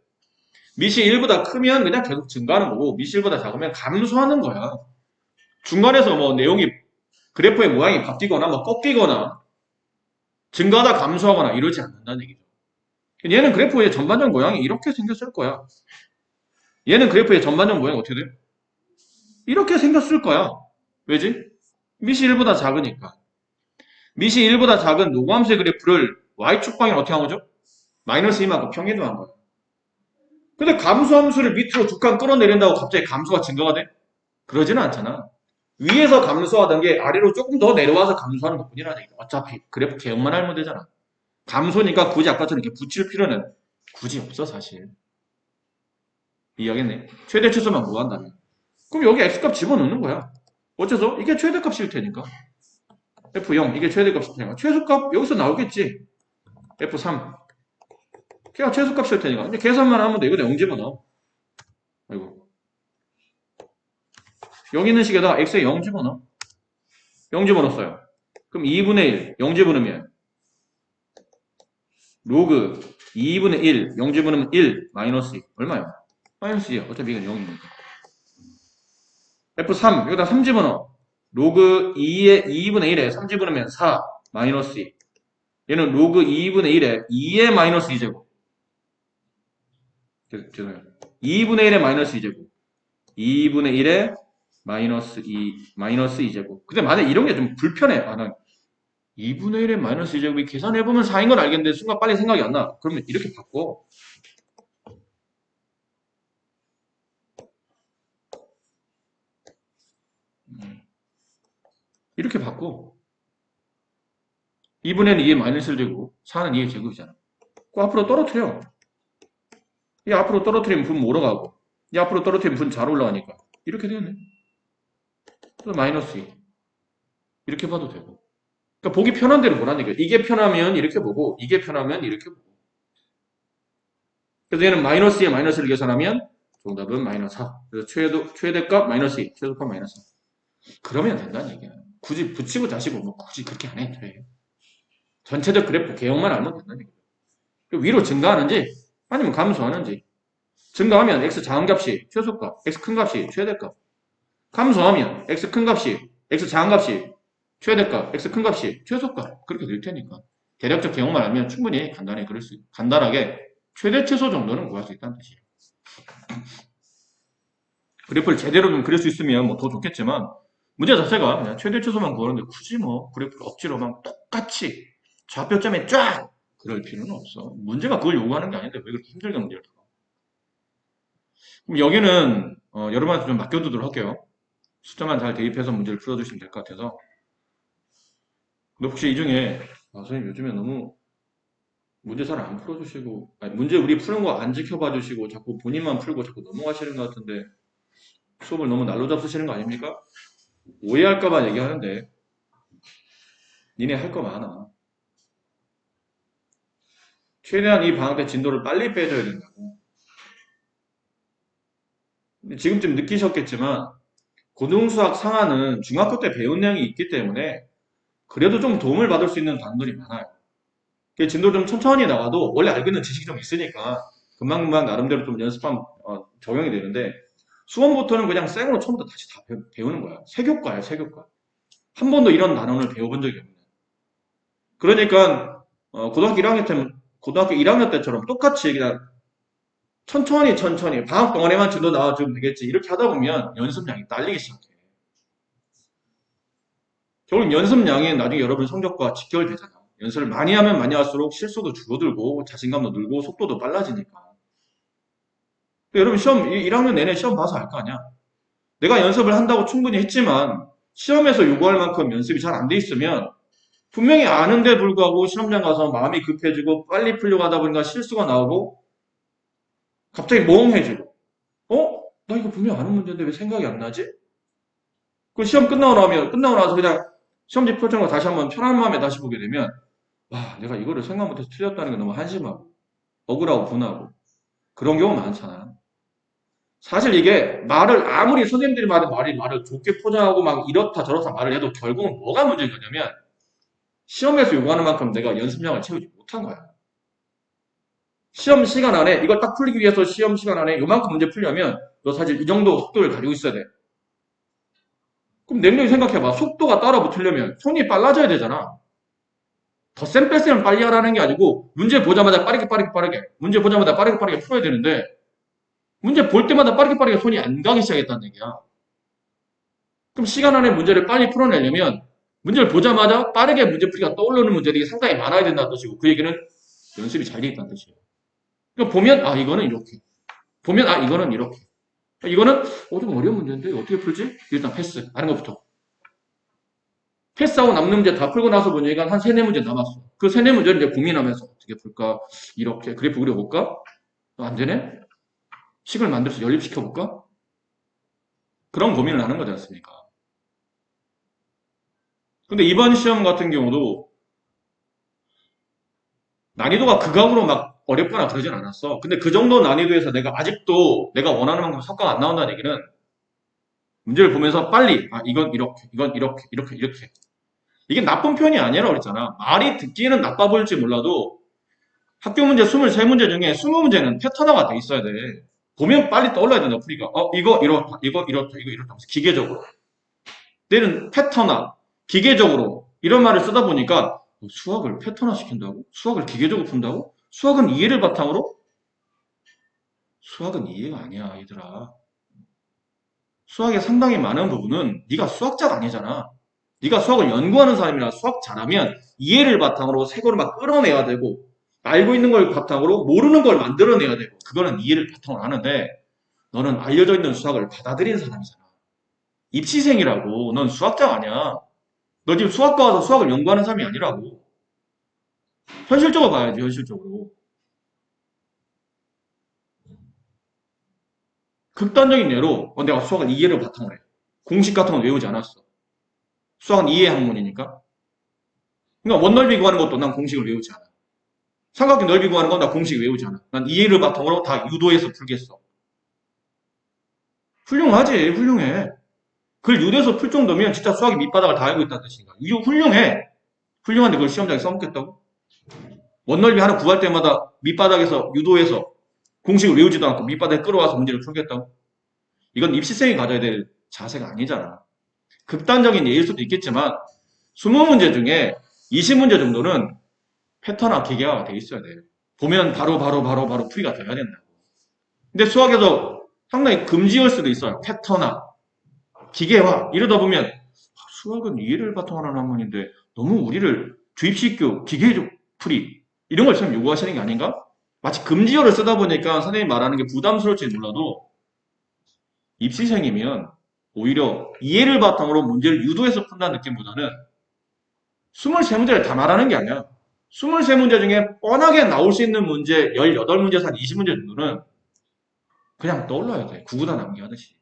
밑이 1보다 크면 그냥 계속 증가하는 거고 밑이 1보다 작으면 감소하는 거야. 중간에서 뭐 내용이 그래프의 모양이 바뀌거나 뭐 꺾이거나 증가하다 감소하거나 이러지 않는다는 얘기죠. 얘는 그래프의 전반적 모양이 이렇게 생겼을 거야. 얘는 그래프의 전반적 모양이 어떻게 돼? 이렇게 생겼을 거야. 왜지? 밑이 1보다 작으니까. 밑이 1보다 작은 노고함수의 그래프를 y축 방향 어떻게 한 거죠? 마이너스 2만큼 평행이동한 거야. 근데 감소함수를 밑으로 두 칸 끌어내린다고 갑자기 감소가 증가가 돼? 그러지는 않잖아. 위에서 감소하던 게 아래로 조금 더 내려와서 감소하는 것 뿐이라는 얘기야. 어차피 그래프 개형만 알면 되잖아. 감소니까 굳이 아까처럼 이렇게 붙일 필요는 굳이 없어 사실. 이해하겠네? 최대 최소만 구한다면. 그럼 여기 x값 집어넣는 거야. 어째서? 이게 최대값일 테니까. F0 이게 최대값일 테니까. 최소값 여기서 나오겠지. F3 걔가 최소값일 테니까. 근데 계산만 하면 돼. 이거 0 집어넣어. 아이고. 여기 있는 식에다 x에 0 집어넣어. 0 집어넣었어요. 그럼 2분의 1 0 집어넣으면 로그 2분의 1 0 집어넣으면 1 마이너스 2 얼마야? 마이너스 2야. 어차피 이건 0이니까. F3 여기다 3 집어넣어. 로그 2분의 1에 3 집어넣으면 4 마이너스 2. 얘는 로그 2분의 1에 2의 마이너스 2제곱. 죄송해요. 2분의 1의 마이너스 2제곱. 2분의 1의 마이너스 2제곱. 근데 만약에 이런 게 좀 불편해. 난 2분의 1의 마이너스 2제곱이 계산해보면 4인 건 알겠는데 순간 빨리 생각이 안 나. 그러면 이렇게 바꿔. 이렇게 바꿔. 2분의 2의 마이너스 1제곱, 4는 2의 제곱이잖아. 그 앞으로 떨어뜨려. 이 앞으로 떨어뜨리면 분 몰아가고, 이 앞으로 떨어뜨리면 분 잘 올라가니까. 이렇게 되겠네. 그래서 마이너스 2. 이렇게 봐도 되고. 그러니까 보기 편한 대로 보라니까. 이게 편하면 이렇게 보고, 이게 편하면 이렇게 보고. 그래서 얘는 마이너스 2에 마이너스를 계산하면 정답은 마이너스 4. 그래서 최대값 마이너스 2, 최소값 마이너스 4. 그러면 된다는 얘기야. 굳이 붙이고 다시 보면 굳이 그렇게 안 해도 돼. 전체적 그래프 개형만 알면 된다는 얘기야. 위로 증가하는지 아니면 감소하는지. 증가하면 x 작은 값이 최소값, x 큰 값이 최대값. 감소하면 x 큰 값이, x 작은 값이 최대값, x 큰 값이 최소값. 그렇게 될 테니까. 대략적 개형만 알면 충분히 간단하게 최대 최소 정도는 구할 수 있다는 뜻이에요. 그래프를 제대로 좀 그릴 수 있으면 뭐 더 좋겠지만 문제 자체가 그냥 최대 최소만 구하는데 굳이 뭐 그래프를 억지로 막 똑같이 좌표점에 쫙 그럴 필요는 없어. 문제가 그걸 요구하는 게 아닌데 왜 그렇게 힘들게 문제를 풀어? 그럼 여기는 여러분한테 좀 맡겨두도록 할게요. 숫자만 잘 대입해서 문제를 풀어주시면 될 것 같아서. 근데 혹시 이 중에 선생님 요즘에 너무 문제 잘 안 풀어주시고, 아니, 문제 우리 푸는 거 안 지켜봐 주시고, 자꾸 본인만 풀고 자꾸 넘어가시는 것 같은데, 수업을 너무 날로 잡수시는 거 아닙니까? 오해할까봐 얘기하는데, 니네 할 거 많아. 최대한 이 방학 때 진도를 빨리 빼줘야 된다고. 근데 지금쯤 느끼셨겠지만, 고등수학 상하는 중학교 때 배운 내용이 있기 때문에, 그래도 좀 도움을 받을 수 있는 단원이 많아요. 그 진도 좀 천천히 나가도 원래 알고 있는 지식이 좀 있으니까 금방금방 나름대로 좀 연습하면 적용이 되는데 수험부터는 그냥 생으로 처음부터 다시 다 배우는 거야. 세교과야, 세교과. 한 번도 이런 단원을 배워본 적이 없는. 그러니까 고등학교 1학년 때처럼 똑같이 그냥 천천히 방학 동안에만 진도 나와주면 되겠지 이렇게 하다 보면 연습량이 딸리기 시작해. 결국 연습량이 나중에 여러분 성적과 직결되잖아. 연습을 많이 하면 많이 할수록 실수도 줄어들고 자신감도 늘고 속도도 빨라지니까. 여러분 시험 1학년 내내 시험 봐서 알 거 아니야. 내가 연습을 한다고 충분히 했지만 시험에서 요구할 만큼 연습이 잘 안 돼 있으면 분명히 아는데 불구하고 시험장 가서 마음이 급해지고 빨리 풀려고 하다 보니까 실수가 나오고 갑자기 멍해지고 나 이거 분명 아는 문제인데 왜 생각이 안 나지? 그 시험 끝나고 나서 그냥 시험지 표정을 다시 한번 편한 마음에 다시 보게 되면 와 내가 이거를 생각 못해서 틀렸다는 게 너무 한심하고 억울하고 분하고 그런 경우 많잖아. 사실 이게 말을 아무리 선생님들이 말을 좋게 포장하고 막 이렇다 저렇다 말을 해도 결국은 뭐가 문제인 거냐면 시험에서 요구하는 만큼 내가 연습량을 채우지 못한 거야. 시험 시간 안에 이걸 딱 풀기 위해서 시험 시간 안에 요만큼 문제 풀려면 너 사실 이 정도 속도를 가지고 있어야 돼. 그럼 냉정히 생각해봐. 속도가 따라 붙으려면 손이 빨라져야 되잖아. 더 센 뺐으면 빨리 하라는 게 아니고 문제 보자마자 빠르게 문제 보자마자 빠르게 풀어야 되는데 문제 볼 때마다 빠르게 손이 안 가기 시작했다는 얘기야. 그럼 시간 안에 문제를 빨리 풀어내려면 문제를 보자마자 빠르게 문제풀이가 떠오르는 문제들이 상당히 많아야 된다는 뜻이고 그 얘기는 연습이 잘 돼 있다는 뜻이에요. 그러니까 보면 이거는 이렇게 보면 이거는 이렇게 이거는 좀 어려운 문제인데 어떻게 풀지? 일단 패스 하는 것부터 패스하고 남는 문제 다 풀고 나서 보니까 한 3-4문제 남았어. 그 3-4문제를 이제 고민하면서 어떻게 풀까? 이렇게 그래프 그려볼까? 안 되네? 식을 만들어서 연립시켜볼까? 그런 고민을 하는 거지 않습니까? 근데 이번 시험 같은 경우도 난이도가 극악으로 막 어렵거나 그러진 않았어. 근데 그 정도 난이도에서 내가 아직도 내가 원하는 만큼 성과가 안 나온다는 얘기는 문제를 보면서 빨리 이건 이렇게 이게 나쁜 편이 아니라 그랬잖아. 말이 듣기에는 나빠 보일지 몰라도 학교 문제 23문제 중에 20문제는 패턴화가 돼 있어야 돼. 보면 빨리 떠올라야 된다, 풀이가. 이거 이렇다 하면서 기계적으로. 내는 패턴화, 기계적으로 이런 말을 쓰다 보니까 수학을 패턴화 시킨다고? 수학을 기계적으로 푼다고? 수학은 이해를 바탕으로? 수학은 이해가 아니야, 얘들아. 수학의 상당히 많은 부분은 네가 수학자가 아니잖아. 네가 수학을 연구하는 사람이라 수학 잘하면 이해를 바탕으로 새거를 막 끌어내야 되고 알고 있는 걸 바탕으로 모르는 걸 만들어내야 되고 그거는 이해를 바탕으로 하는데 너는 알려져 있는 수학을 받아들이는 사람이잖아. 입시생이라고. 넌 수학자가 아니야. 너 지금 수학과 와서 수학을 연구하는 사람이 아니라고. 현실적으로 봐야지, 현실적으로. 극단적인 예로 내가 수학은 이해를 바탕으로 해. 공식 같은 건 외우지 않았어. 수학은 이해 학문이니까. 그러니까 원넓이 구하는 것도 난 공식을 외우지 않아. 삼각형 넓이 구하는 건 나 공식 외우지 않아. 난 이해를 바탕으로 다 유도해서 풀겠어. 훌륭하지, 훌륭해. 그걸 유도해서 풀 정도면 진짜 수학의 밑바닥을 다 알고 있다는 뜻인가. 이거 훌륭해. 훌륭한데 그걸 시험장에 써먹겠다고? 원넓이 하나 구할 때마다 밑바닥에서 유도해서 공식을 외우지도 않고 밑바닥에 끌어와서 문제를 풀겠다고? 이건 입시생이 가져야 될 자세가 아니잖아. 극단적인 예일 수도 있겠지만 20문제 중에 20문제 정도는 패턴화 기계화가 돼 있어야 돼. 보면 바로 풀이가 돼야 된다. 근데 수학에서 상당히 금지일 수도 있어요. 패턴화, 기계화 이러다 보면 수학은 이해를 바탕으로 하는 학문인데 너무 우리를 주입식교, 기계적 풀이 이런 걸 참 요구하시는 게 아닌가? 마치 금지어를 쓰다 보니까 선생님이 말하는 게 부담스러울지 몰라도 입시생이면 오히려 이해를 바탕으로 문제를 유도해서 푼다는 느낌보다는 23문제를 다 말하는 게 아니야. 23문제 중에 뻔하게 나올 수 있는 문제 18문제에서 한 20문제 정도는 그냥 떠올라야 돼. 구구단 암기 하듯이.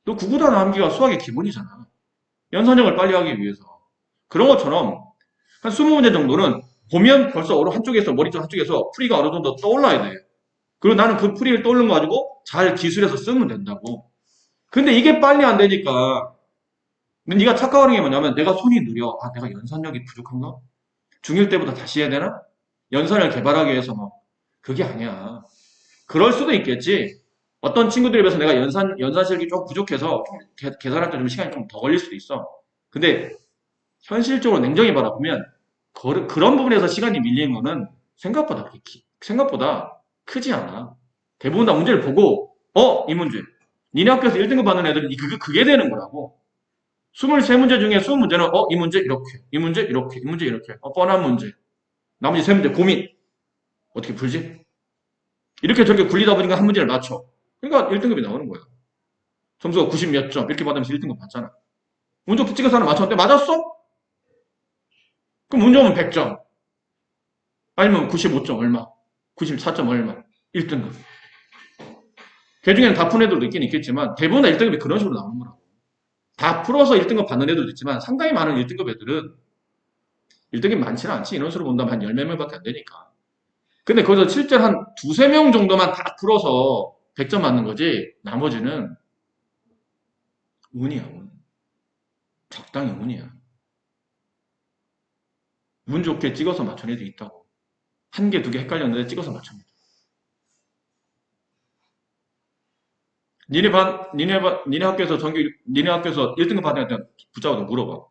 또 구구단 암기가 수학의 기본이잖아. 연산형을 빨리 하기 위해서. 그런 것처럼 한 20문제 정도는 보면 벌써 어느 한쪽에서 머리 쪽 한쪽에서 풀이가 어느 정도 떠올라야 돼. 그리고 나는 그 풀이를 떠오른 거 가지고 잘 기술해서 쓰면 된다고. 근데 이게 빨리 안 되니까 네가 착각하는 게 뭐냐면 내가 손이 느려. 아, 내가 연산력이 부족한가? 중1 때보다 다시 해야 되나? 연산을 개발하기 위해서 뭐. 그게 아니야. 그럴 수도 있겠지. 어떤 친구들에 비해서 내가 연산 실력이 좀 부족해서 좀 계산할 때 좀 시간이 좀 더 걸릴 수도 있어. 근데 현실적으로 냉정히 바라보면 그런 부분에서 시간이 밀리는 거는 생각보다 크지 않아. 대부분 다 문제를 보고 이 문제. 니네 학교에서 1등급 받는 애들은 그게 되는 거라고. 23문제 중에 20문제는 이 문제 이렇게, 이 문제 이렇게, 이 문제 이렇게. 뻔한 문제. 나머지 3문제 고민. 어떻게 풀지? 이렇게 저렇게 굴리다 보니까 한 문제를 맞춰. 그러니까 1등급이 나오는 거야. 점수가 90 몇 점 이렇게 받으면서 1등급 받잖아. 문제 찍어서 하나 맞췄는데 맞았어? 그럼 문제 오면 100점. 아니면 95점 얼마? 94점 얼마? 1등급. 그 중에는 다 푼 애들도 있긴 있겠지만 대부분 다 1등급이 그런 식으로 나오는 거라고. 다 풀어서 1등급 받는 애들도 있지만 상당히 많은 1등급 애들은 1등급이 많지는 않지. 인원수로 본다면 한 10몇 명밖에 안 되니까. 근데 거기서 실제로 한 두세 명 정도만 다 풀어서 100점 맞는 거지. 나머지는 운이야, 운. 적당히 운이야. 운 좋게 찍어서 맞춘 애도 있다고. 한 개, 두 개 헷갈렸는데 찍어서 맞춥니다. 니네 학교에서 니네 학교에서 1등급 받은 애한테 붙잡아서 물어봐.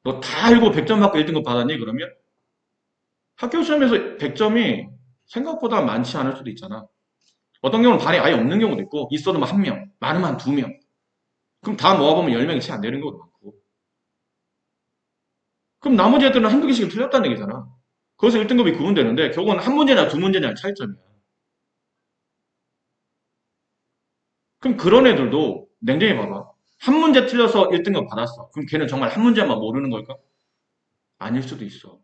너 다 알고 100점 맞고 1등급 받았니? 그러면 학교 시험에서 100점이 생각보다 많지 않을 수도 있잖아. 어떤 경우는 반에 아예 없는 경우도 있고, 있어도 뭐 한 명, 많으면 한 2명. 그럼 다 모아보면 10명이 채 안 되는 경우도 많고. 그럼 나머지 애들은 한두 개씩은 틀렸다는 얘기잖아. 거기서 1등급이 구분되는데, 결국은 한 문제냐 두 문제냐의 차이점이야. 그럼 그런 애들도 냉정히 봐봐. 한 문제 틀려서 1등급 받았어. 그럼 걔는 정말 한 문제만 모르는 걸까? 아닐 수도 있어.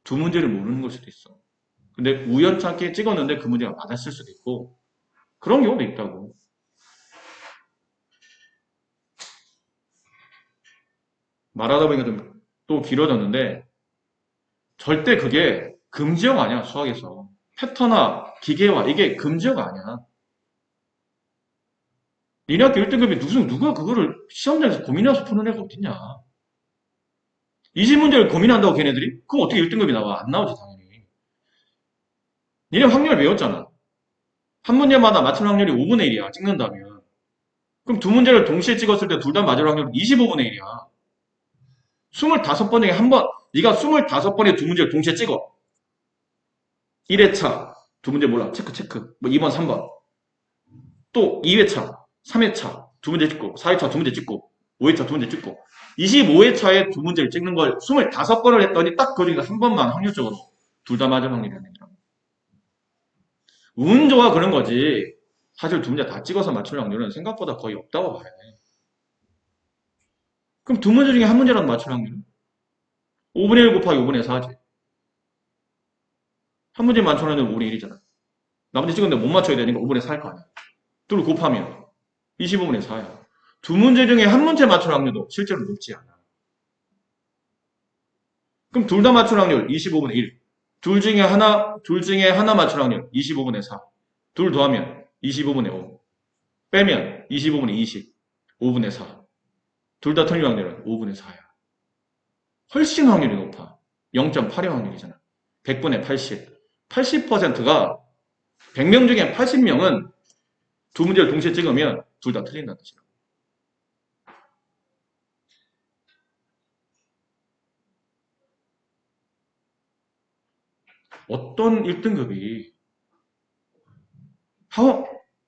두 문제를 모르는 걸 수도 있어. 근데 우연찮게 찍었는데 그 문제가 맞았을 수도 있고, 그런 경우도 있다고. 말하다 보니까 좀 또 길어졌는데, 절대 그게 금지어가 아니야, 수학에서. 패턴화, 기계화, 이게 금지어가 아니야. 니네 학교 1등급이 누가 그거를 시험장에서 고민해서 푸는 애가 어딨냐. 20문제를 고민한다고 걔네들이? 그럼 어떻게 1등급이 나와? 안 나오지, 당연히. 니네 확률 외웠잖아. 한 문제마다 맞출 확률이 5분의 1이야, 찍는다면. 그럼 두 문제를 동시에 찍었을 때 둘 다 맞을 확률은 25분의 1이야. 25번 중에 한 번, 네가 25번에 두 문제를 동시에 찍어. 1회차, 두 문제 몰라. 체크. 뭐 2번, 3번. 또 2회차, 3회차, 두 문제 찍고, 4회차 두 문제 찍고, 5회차 두 문제 찍고, 25회차에 두 문제를 찍는 걸 25번을 했더니 딱 그 중에서 한 번만 확률적으로 둘 다 맞을 확률이 아니라. 운 좋아 그런 거지. 사실 두 문제 다 찍어서 맞출 확률은 생각보다 거의 없다고 봐야 돼. 그럼 두 문제 중에 한 문제라도 맞출 확률은? 5분의 1 곱하기 5분의 4지. 한 문제 맞춰내는 5분의 1이잖아. 나머지 찍었는데 못 맞춰야 되니까 5분의 4일 거 아니야. 둘 곱하면 25분의 4야. 두 문제 중에 한 문제 맞출 확률도 실제로 높지 않아. 그럼 둘 다 맞출 확률 25분의 1. 둘 중에 하나 맞출 확률 25분의 4. 둘 더하면 25분의 5. 빼면 25분의 20. 5분의 4. 둘 다 틀릴 확률은 5분의 4야. 훨씬 확률이 높아. 0.8의 확률이잖아. 100분의 80. 80%가 100명 중에 80명은 두 문제를 동시에 찍으면 둘 다 틀린다는 뜻이야. 어떤 1등급이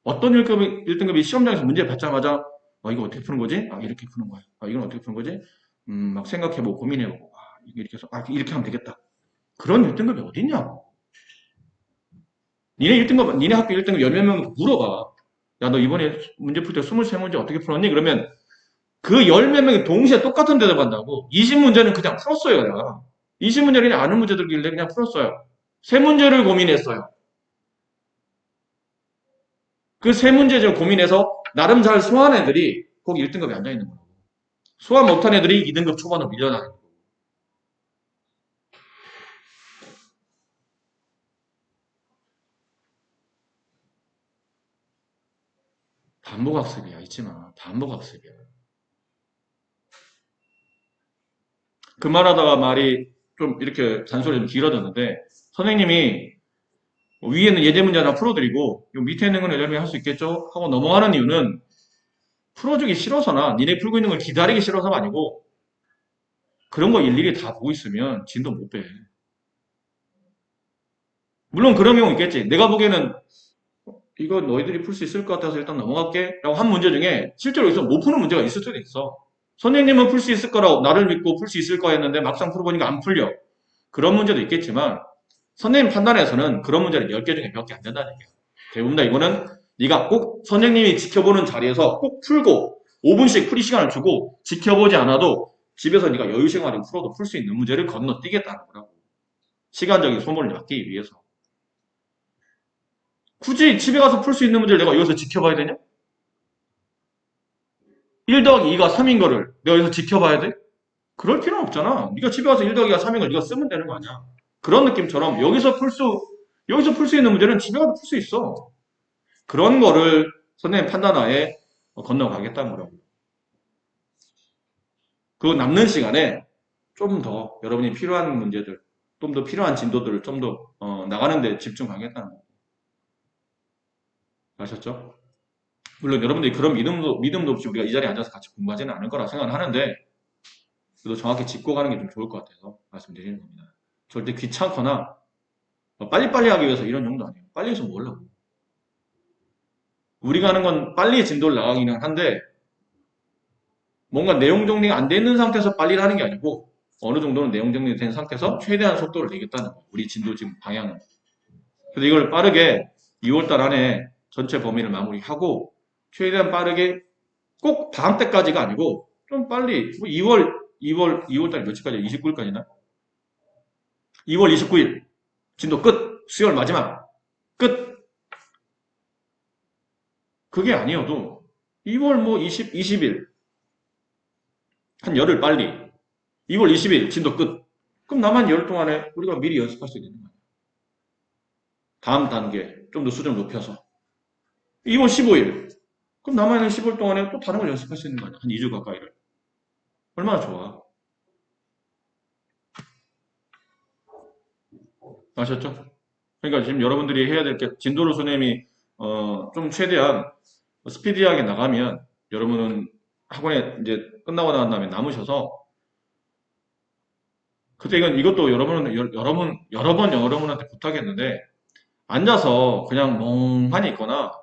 어떤 1등급이 시험장에서 문제 받자마자 이거 어떻게 푸는 거지? 이렇게 푸는 거야. 이건 어떻게 푸는 거지? 막 생각해보고 고민해보고 이렇게 해서 이렇게 하면 되겠다. 그런 1등급이 어딨냐고. 니네 학교 1등급 10몇 명 물어봐. 야, 너 이번에 문제 풀 때 23문제 어떻게 풀었니? 그러면 그 10몇 명이 동시에 똑같은 대답 한다고. 20문제는 그냥 풀었어요, 내가. 20문제를 그냥 아는 문제들길래 그냥 풀었어요. 세 문제를 고민했어요. 그 세 문제 좀 고민해서 나름 잘 소화한 애들이 거기 1등급에 앉아있는 거예요. 소화 못한 애들이 2등급 초반으로 밀려나는 거예요. 반복학습이야, 잊지 마. 반복학습이야. 그 말하다가 말이 좀 이렇게 잔소리 좀 길어졌는데, 선생님이 위에는 예제 문제 하나 풀어드리고, 요 밑에 있는 건 여러분이 할 수 있겠죠? 하고 넘어가는 이유는 풀어주기 싫어서나 니네 풀고 있는 걸 기다리기 싫어서가 아니고, 그런 거 일일이 다 보고 있으면 진도 못 빼. 물론 그런 경우 있겠지. 내가 보기에는 이거 너희들이 풀 수 있을 것 같아서 일단 넘어갈게 라고 한 문제 중에 실제로 여기서 못 푸는 문제가 있을 수도 있어. 선생님은 풀 수 있을 거라고 나를 믿고 풀 수 있을 거야 했는데 막상 풀어보니까 안 풀려. 그런 문제도 있겠지만 선생님 판단에서는 그런 문제는 10개 중에 몇 개 안 된다는 얘기야. 대부분 다 이거는 네가 꼭 선생님이 지켜보는 자리에서 꼭 풀고 5분씩 풀이 시간을 주고 지켜보지 않아도 집에서 네가 여유 시간을 풀어도 풀 수 있는 문제를 건너뛰겠다는 거라고. 시간적인 소모를 막기 위해서. 굳이 집에 가서 풀 수 있는 문제를 내가 여기서 지켜봐야 되냐? 1 더하기 2가 3인 거를 내가 여기서 지켜봐야 돼? 그럴 필요는 없잖아. 네가 집에 가서 1 더하기가 3인 걸 네가 쓰면 되는 거 아니야. 그런 느낌처럼 여기서 풀 수 있는 문제는 집에 가서 풀 수 있어. 그런 거를 선생님 판단하에 건너가겠다는 거라고. 그 남는 시간에 좀 더 여러분이 필요한 문제들, 좀 더 필요한 진도들을 좀 더 나가는 데 집중하겠다는 거. 아셨죠? 물론 여러분들이 그런 믿음도 없이 우리가 이 자리에 앉아서 같이 공부하지는 않을 거라 생각을 하는데, 그래도 정확히 짚고 가는 게 좀 좋을 것 같아서 말씀드리는 겁니다. 절대 귀찮거나 빨리빨리 하기 위해서 이런 용도 아니에요. 빨리 해서 뭐 하려고. 우리가 하는 건 빨리 진도를 나가기는 한데 뭔가 내용 정리가 안 돼 있는 상태에서 빨리 하는 게 아니고 어느 정도는 내용 정리된 상태에서 최대한 속도를 내겠다는 거. 우리 진도 지금 방향은. 그래서 이걸 빠르게 2월달 안에 전체 범위를 마무리하고 최대한 빠르게 꼭 다음 때까지가 아니고 좀 빨리 뭐 2월달 며칠까지 29일까지나 2월 29일 진도 끝. 수요일 마지막 끝. 그게 아니어도 2월 뭐 20일 한 열흘 빨리 2월 20일 진도 끝. 그럼 남은 열 동안에 우리가 미리 연습할 수 있는 거야. 다음 단계 좀 더 수준 높여서 2월 15일 그럼 남아있는 10일 동안에 또 다른 걸 연습할 수 있는 거 아니야. 한 2주 가까이를. 얼마나 좋아. 아셨죠? 그러니까 지금 여러분들이 해야 될 게 진도를 선생님이 좀 최대한 스피디하게 나가면 여러분은 학원에 이제 끝나고 난 다음에 남으셔서 그때 이것도 여러 번 여러분한테 부탁했는데 앉아서 그냥 멍하니 있거나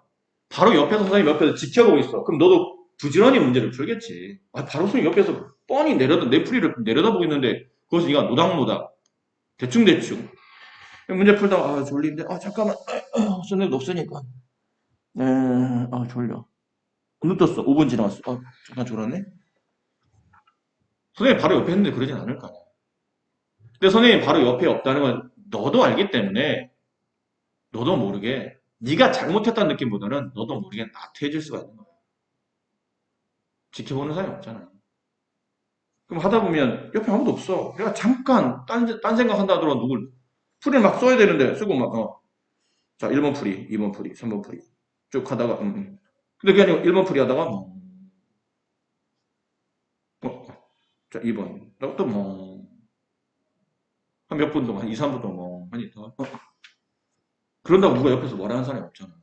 바로 옆에서 선생님 옆에서 지켜보고 있어. 그럼 너도 부지런히 문제를 풀겠지. 바로 선생님 옆에서 뻔히 내 풀이를 내려다보고 있는데 그것을 네가 노닥노닥 대충대충 문제 풀다가 졸린데 잠깐만 선생님도 없으니까 네, 졸려. 눈 떴어. 5분 지나왔어. 잠깐 졸았네. 선생님 바로 옆에 있는데 그러진 않을 거 아니야. 근데 선생님 바로 옆에 없다는 건 너도 알기 때문에 너도 모르게 네가 잘못했다는 느낌보다는 너도 모르게 나태해질 수가 있는 거야. 지켜보는 사람이 없잖아. 그럼 하다 보면 옆에 아무도 없어. 내가 잠깐 딴 생각한다 하더라도 누굴 풀이를 막 써야 되는데 쓰고 막 자 1번 풀이, 2번 풀이, 3번 풀이 쭉 하다가 근데 그게 아니고 1번 풀이 하다가 자 2번 또 한 몇 분 동안 한 2, 3분 동안 하니까 그런다고 누가 옆에서 뭐라 하는 사람이 없잖아.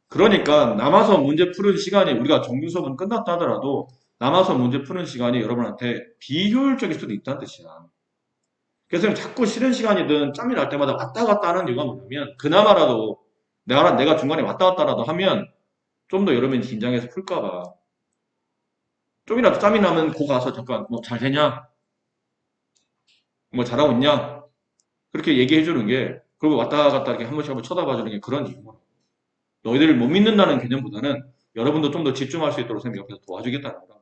그러니까 남아서 문제 푸는 시간이 우리가 정규 수업은 끝났다 하더라도 남아서 문제 푸는 시간이 여러분한테 비효율적일 수도 있다는 뜻이야. 그래서 자꾸 쉬는 시간이든 짬이 날 때마다 왔다 갔다 하는 이유가 뭐냐면 그나마라도 내가 중간에 왔다 갔다라도 하면 좀 더 여러분이 긴장해서 풀까봐 좀이라도 짬이 나면 고 가서 잠깐 뭐 잘 되냐? 뭐 잘하고 있냐? 그렇게 얘기해 주는 게 그리고 왔다 갔다 이렇게 한 번씩 한번 쳐다봐 주는 게 그런 이유야. 너희들을 못 믿는다는 개념보다는 여러분도 좀 더 집중할 수 있도록 선생님이 옆에서 도와주겠다는 거다.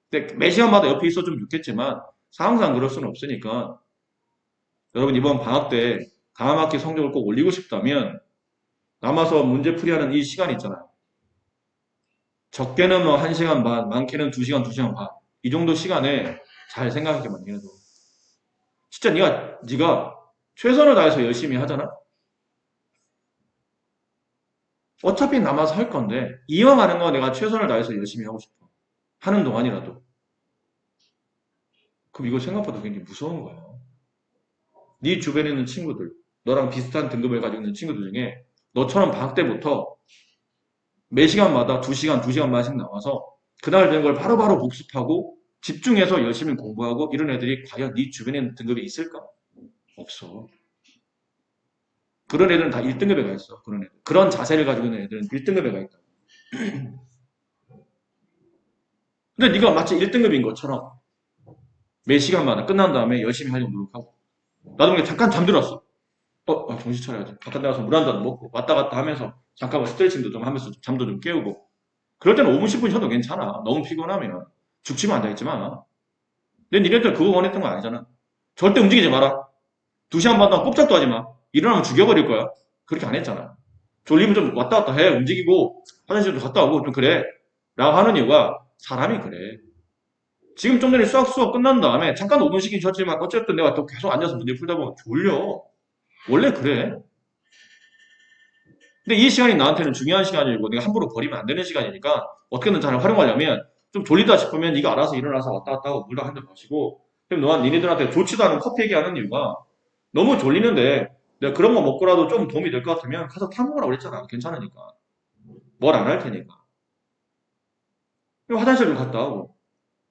근데 매 시간마다 옆에 있어주면 좋겠지만 항상 그럴 수는 없으니까 여러분 이번 방학 때 다음 학기 성적을 꼭 올리고 싶다면 남아서 문제 풀이하는 이 시간 있잖아요. 적게는 뭐 1시간 반, 많게는 2시간, 2시간 반. 이 정도 시간에 잘 생각해만 해도 진짜 네가 최선을 다해서 열심히 하잖아? 어차피 남아서 할 건데 이왕 하는 거 내가 최선을 다해서 열심히 하고 싶어. 하는 동안이라도. 그럼 이거 생각보다 굉장히 무서운 거야. 네 주변에 있는 친구들, 너랑 비슷한 등급을 가지고 있는 친구들 중에 너처럼 방학 때부터 매 시간마다 2시간, 2시간만씩 나와서 그날 된 걸 바로바로 복습하고 집중해서 열심히 공부하고 이런 애들이 과연 네 주변에 있는 등급에 있을까? 없어. 그런 애들은 다 1등급에 가 있어. 그런 애들. 그런 자세를 가지고 있는 애들은 1등급에 가 있다. 근데 네가 마치 1등급인 것처럼 매 시간마다 끝난 다음에 열심히 하려고 노력하고 나도 모르게 잠깐 잠들었어. 정신 차려야지. 바깥 나가서 물 한 잔 먹고 왔다 갔다 하면서 잠깐만 스트레칭도 좀 하면서 잠도 좀 깨우고 그럴 때는 5분 10분 쉬어도 괜찮아. 너무 피곤하면 죽지만 앉아있지 마. 근데 니네들 그거 원했던 거 아니잖아. 절대 움직이지 마라. 2시간 반 동안 꼼짝도 하지 마. 일어나면 죽여버릴 거야. 그렇게 안 했잖아. 졸리면 좀 왔다 갔다 해. 움직이고 화장실도 갔다 오고 좀 그래. 라고 하는 이유가 사람이 그래. 지금 좀 전에 수업 끝난 다음에 잠깐 5분 쉬긴 쉬었지만 어쨌든 내가 또 계속 앉아서 문제 풀다 보면 졸려. 원래 그래. 근데 이 시간이 나한테는 중요한 시간이고 내가 함부로 버리면 안 되는 시간이니까 어떻게든 잘 활용하려면 좀 졸리다 싶으면 네가 알아서 일어나서 왔다 갔다 하고 물도 한 잔 마시고 그럼 너한 니네들한테 좋지도 않은 커피 얘기하는 이유가 너무 졸리는데 내가 그런 거 먹고라도 좀 도움이 될 것 같으면 가서 타 먹으라고 그랬잖아. 괜찮으니까. 뭘 안 할 테니까. 그리고 화장실 좀 갔다 오고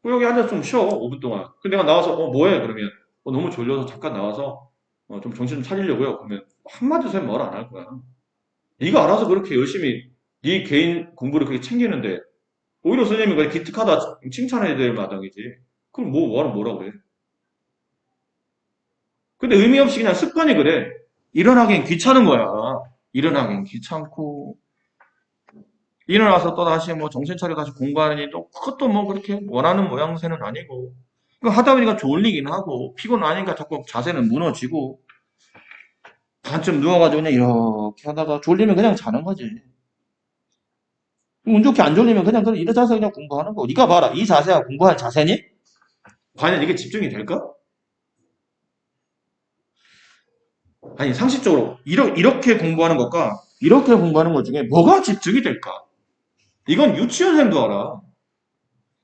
여기 앉아서 좀 쉬어 5분 동안. 근데 내가 나와서 뭐해? 그러면 너무 졸려서 잠깐 나와서 좀 정신 좀 차리려고요. 그러면 한마디 도 뭘 안 할 거야. 네가 알아서 그렇게 열심히 네 개인 공부를 그렇게 챙기는데 오히려 선생님이 그냥 기특하다 칭찬해야 될 마당이지. 그럼 뭐라고 그래. 근데 의미 없이 그냥 습관이 그래. 일어나긴 귀찮은 거야. 일어나긴 귀찮고 일어나서 또 다시 뭐 정신 차려 다시 공부하느니 또 그것도 뭐 그렇게 원하는 모양새는 아니고 하다 보니까 졸리긴 하고 피곤하니까 자꾸 자세는 무너지고 반쯤 누워가지고 그냥 이렇게 하다가 졸리면 그냥 자는 거지. 운 좋게 안 졸리면 그냥 이러자서 그냥 공부하는 거. 네가 봐라. 이 자세가 공부할 자세니? 과연 이게 집중이 될까? 아니 상식적으로 이렇게 공부하는 것과 이렇게 공부하는 것 중에 뭐가 집중이 될까? 이건 유치원생도 알아.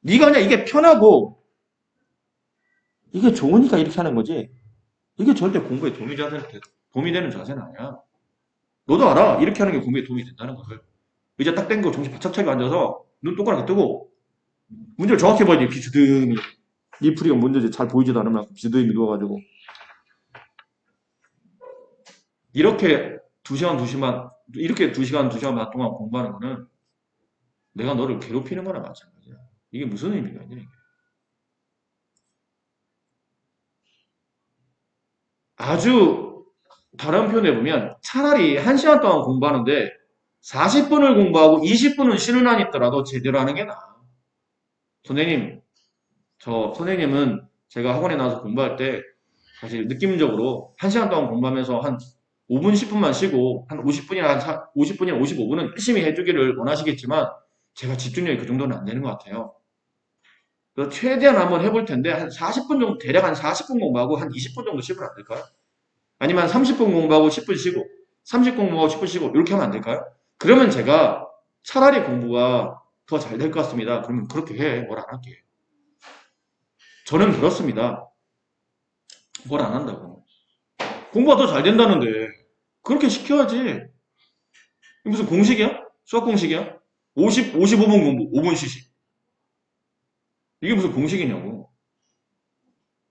네가 그냥 이게 편하고 이게 좋으니까 이렇게 하는 거지. 이게 절대 공부에 도움이 되는 자세는 아니야. 너도 알아. 이렇게 하는 게 공부에 도움이 된다는 것을. 의자 딱 땡기고 정신 바짝 차리고 앉아서 눈 똑바로 뜨고 문제를 정확히 봐야지. 비스듬히. 이 풀이가 문제지 잘 보이지도 않으면 비스듬히 누워가지고 이렇게 2시간 이렇게 2시간 반 동안 공부하는 거는 내가 너를 괴롭히는 거나 마찬가지야. 이게 무슨 의미가 있냐, 이게. 아주 다른 표현해 보면 차라리 1시간 동안 공부하는데 40분을 공부하고 20분은 쉬는 한이 있더라도 제대로 하는 게 나아. 선생님, 선생님은 제가 학원에 나와서 공부할 때 사실 느낌적으로 1시간 동안 공부하면서 한 5분, 10분만 쉬고 한 50분이나 55분은 열심히 해주기를 원하시겠지만 제가 집중력이 그 정도는 안 되는 것 같아요. 그래서 최대한 한번 해볼 텐데 한 40분 정도, 대략 한 40분 공부하고 한 20분 정도 쉬면 안 될까요? 아니면 30분 공부하고 10분 쉬고 30분 공부하고 10분 쉬고 이렇게 하면 안 될까요? 그러면 제가 차라리 공부가 더 잘 될 것 같습니다. 그러면 그렇게 해. 뭘 안 할게. 저는 그렇습니다. 뭘 안 한다고. 공부가 더 잘 된다는데 그렇게 시켜야지. 이게 무슨 공식이야? 수학 공식이야? 55분 공부, 5분 쉬시. 이게 무슨 공식이냐고.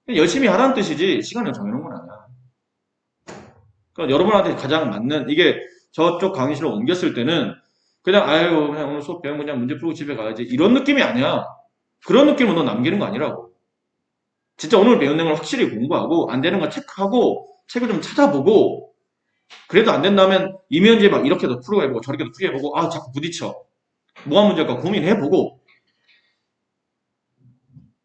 열심히 하라는 뜻이지 시간을 정해놓은 건 아니야. 그러니까 여러분한테 가장 맞는 이게 저쪽 강의실로 옮겼을 때는 그냥 아유 그냥 오늘 수업 배우면 그냥 문제 풀고 집에 가야지 이런 느낌이 아니야. 그런 느낌은 너 남기는 거 아니라고. 진짜 오늘 배운 내용을 확실히 공부하고 안 되는 거 체크하고 책을 좀 찾아보고 그래도 안 된다면 이면제 막 이렇게도 풀어해보고 저렇게도 풀이해보고 자꾸 부딪혀. 뭐가 문제일까 고민해보고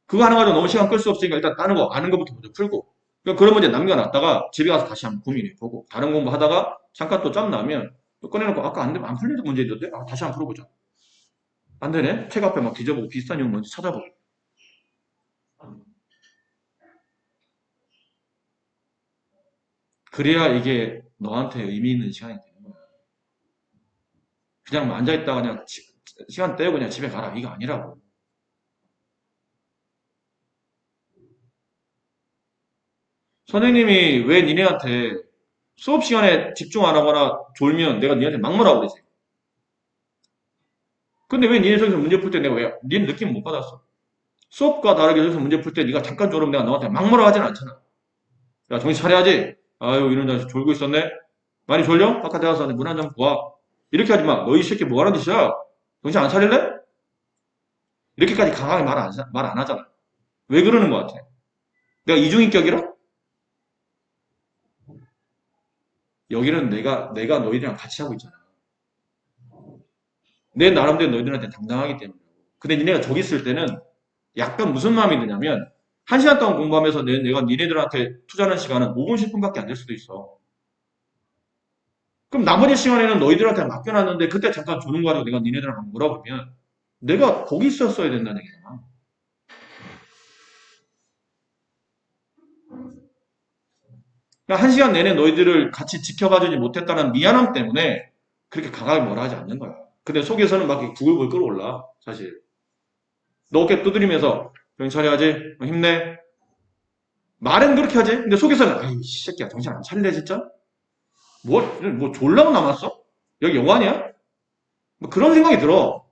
그거 하나 가지고 너무 시간 끌 수 없으니까 일단 다른 거 아는 것부터 먼저 풀고 그러니까 그런 문제 남겨놨다가 집에 가서 다시 한번 고민해보고 다른 공부 하다가 잠깐 또 짬 나면 또 꺼내놓고 아까 안 풀리는 문제 있던데? 아, 다시 한번 풀어보자. 안 되네? 책 앞에 막 뒤져보고 비슷한 내용 뭔지 찾아보고. 그래야 이게 너한테 의미 있는 시간이 되는 거야. 그냥 뭐 앉아있다가 그냥 시간 떼고 그냥 집에 가라. 이거 아니라고. 선생님이 왜 니네한테 수업 시간에 집중 안 하거나 졸면 내가 니한테 막무라고 그러지. 근데 왜 니네 저기서 문제 풀 때 내가 왜, 니는 느낌 못 받았어. 수업과 다르게 저기서 문제 풀 때 네가 잠깐 졸으면 내가 너한테 막무라고 하진 않잖아. 야, 정신 차려야지. 아유, 이런 자식 졸고 있었네. 많이 졸려? 아까 내가 왔는데 문 한 장 보아. 이렇게 하지 마. 너 이 새끼 뭐 하는 짓이야? 정신 안 차릴래? 이렇게까지 강하게 말 안 하잖아. 왜 그러는 것 같아? 내가 이중인격이라? 여기는 내가 너희들이랑 같이 하고 있잖아. 내 나름대로 너희들한테 당당하기 때문에. 근데 니네가 저기 있을 때는 약간 무슨 마음이 드냐면, 한 시간 동안 공부하면서 내가 니네들한테 투자하는 시간은 5분, 10분밖에 안 될 수도 있어. 그럼 나머지 시간에는 너희들한테 맡겨놨는데 그때 잠깐 조는 거 가지고 내가 니네들한테 뭐라 그러면 내가 거기 있었어야 된다는 얘기잖아. 그러니까 한 시간 내내 너희들을 같이 지켜봐주지 못했다는 미안함 때문에 그렇게 강하게 뭐라 하지 않는 거야. 근데 속에서는 막 부글부글 끓어올라, 사실. 너 어깨 두드리면서 정신 차려야지, 힘내. 말은 그렇게 하지. 근데 속에서는 아이 이 새끼야 정신 안 차릴래 진짜? 뭐 졸라고 남았어? 여기 영화냐? 뭐 그런 생각이 들어.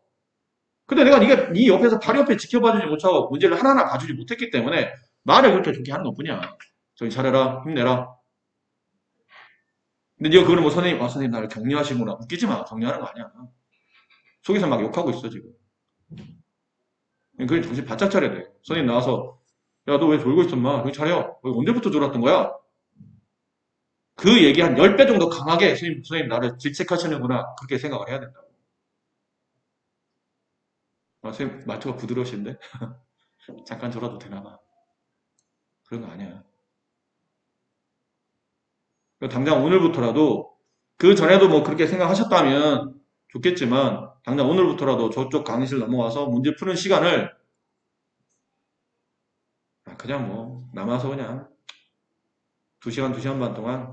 근데 내가 네가 네 옆에서 바로 옆에 지켜봐주지 못하고 문제를 하나하나 봐주지 못했기 때문에 말을 그렇게 좋게 하는 것뿐이야. 정신 차려라, 힘내라. 근데 네가 그거는 뭐 선생님, 선생님 나를 격려하시구나. 웃기지 마. 격려하는 거 아니야. 속에서 막 욕하고 있어 지금. 그게 정신 바짝 차려야 돼. 선생님 나와서 야 너 왜 졸고 있었마? 정신 차려. 너 언제부터 졸았던 거야? 그 얘기 한 10배 정도 강하게 선생님 나를 질책하시는구나. 그렇게 생각을 해야 된다고. 선생님 말투가 부드러우신데? 잠깐 졸아도 되나 봐. 그런 거 아니야. 당장 오늘부터라도 그 전에도 뭐 그렇게 생각하셨다면 좋겠지만 당장 오늘부터라도 저쪽 강의실 넘어와서 문제 푸는 시간을 그냥 뭐 남아서 그냥 2시간, 2시간 반 동안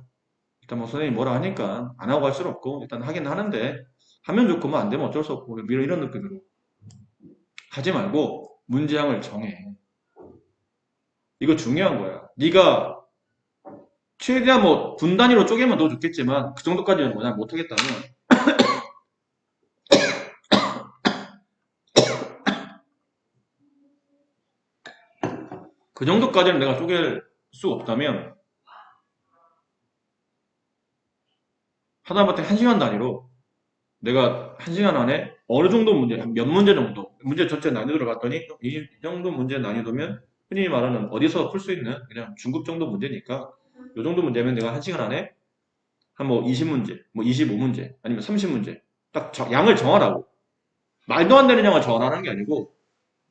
일단 뭐 선생님이 뭐라 하니까 안 하고 갈 수는 없고 일단 하긴 하는데 하면 좋고 뭐 안 되면 어쩔 수 없고 이런 느낌으로 하지 말고 문제양을 정해. 이거 중요한 거야. 네가 최대한 뭐 분 단위로 쪼개면 더 좋겠지만 그 정도까지는 뭐냐 못하겠다면 그 정도까지는 내가 쪼갤 수 없다면 하다못해 1시간 단위로 내가 1시간 안에 어느 정도 문제, 몇 문제 정도, 문제 전체 난이도를 봤더니 이 정도 문제 난이도면 흔히 말하는 어디서 풀 수 있는 그냥 중급 정도 문제니까 이 정도 문제면 내가 1시간 안에 한 뭐 20문제, 뭐 25문제, 아니면 30문제 딱 양을 정하라고. 말도 안 되는 양을 정하라는 게 아니고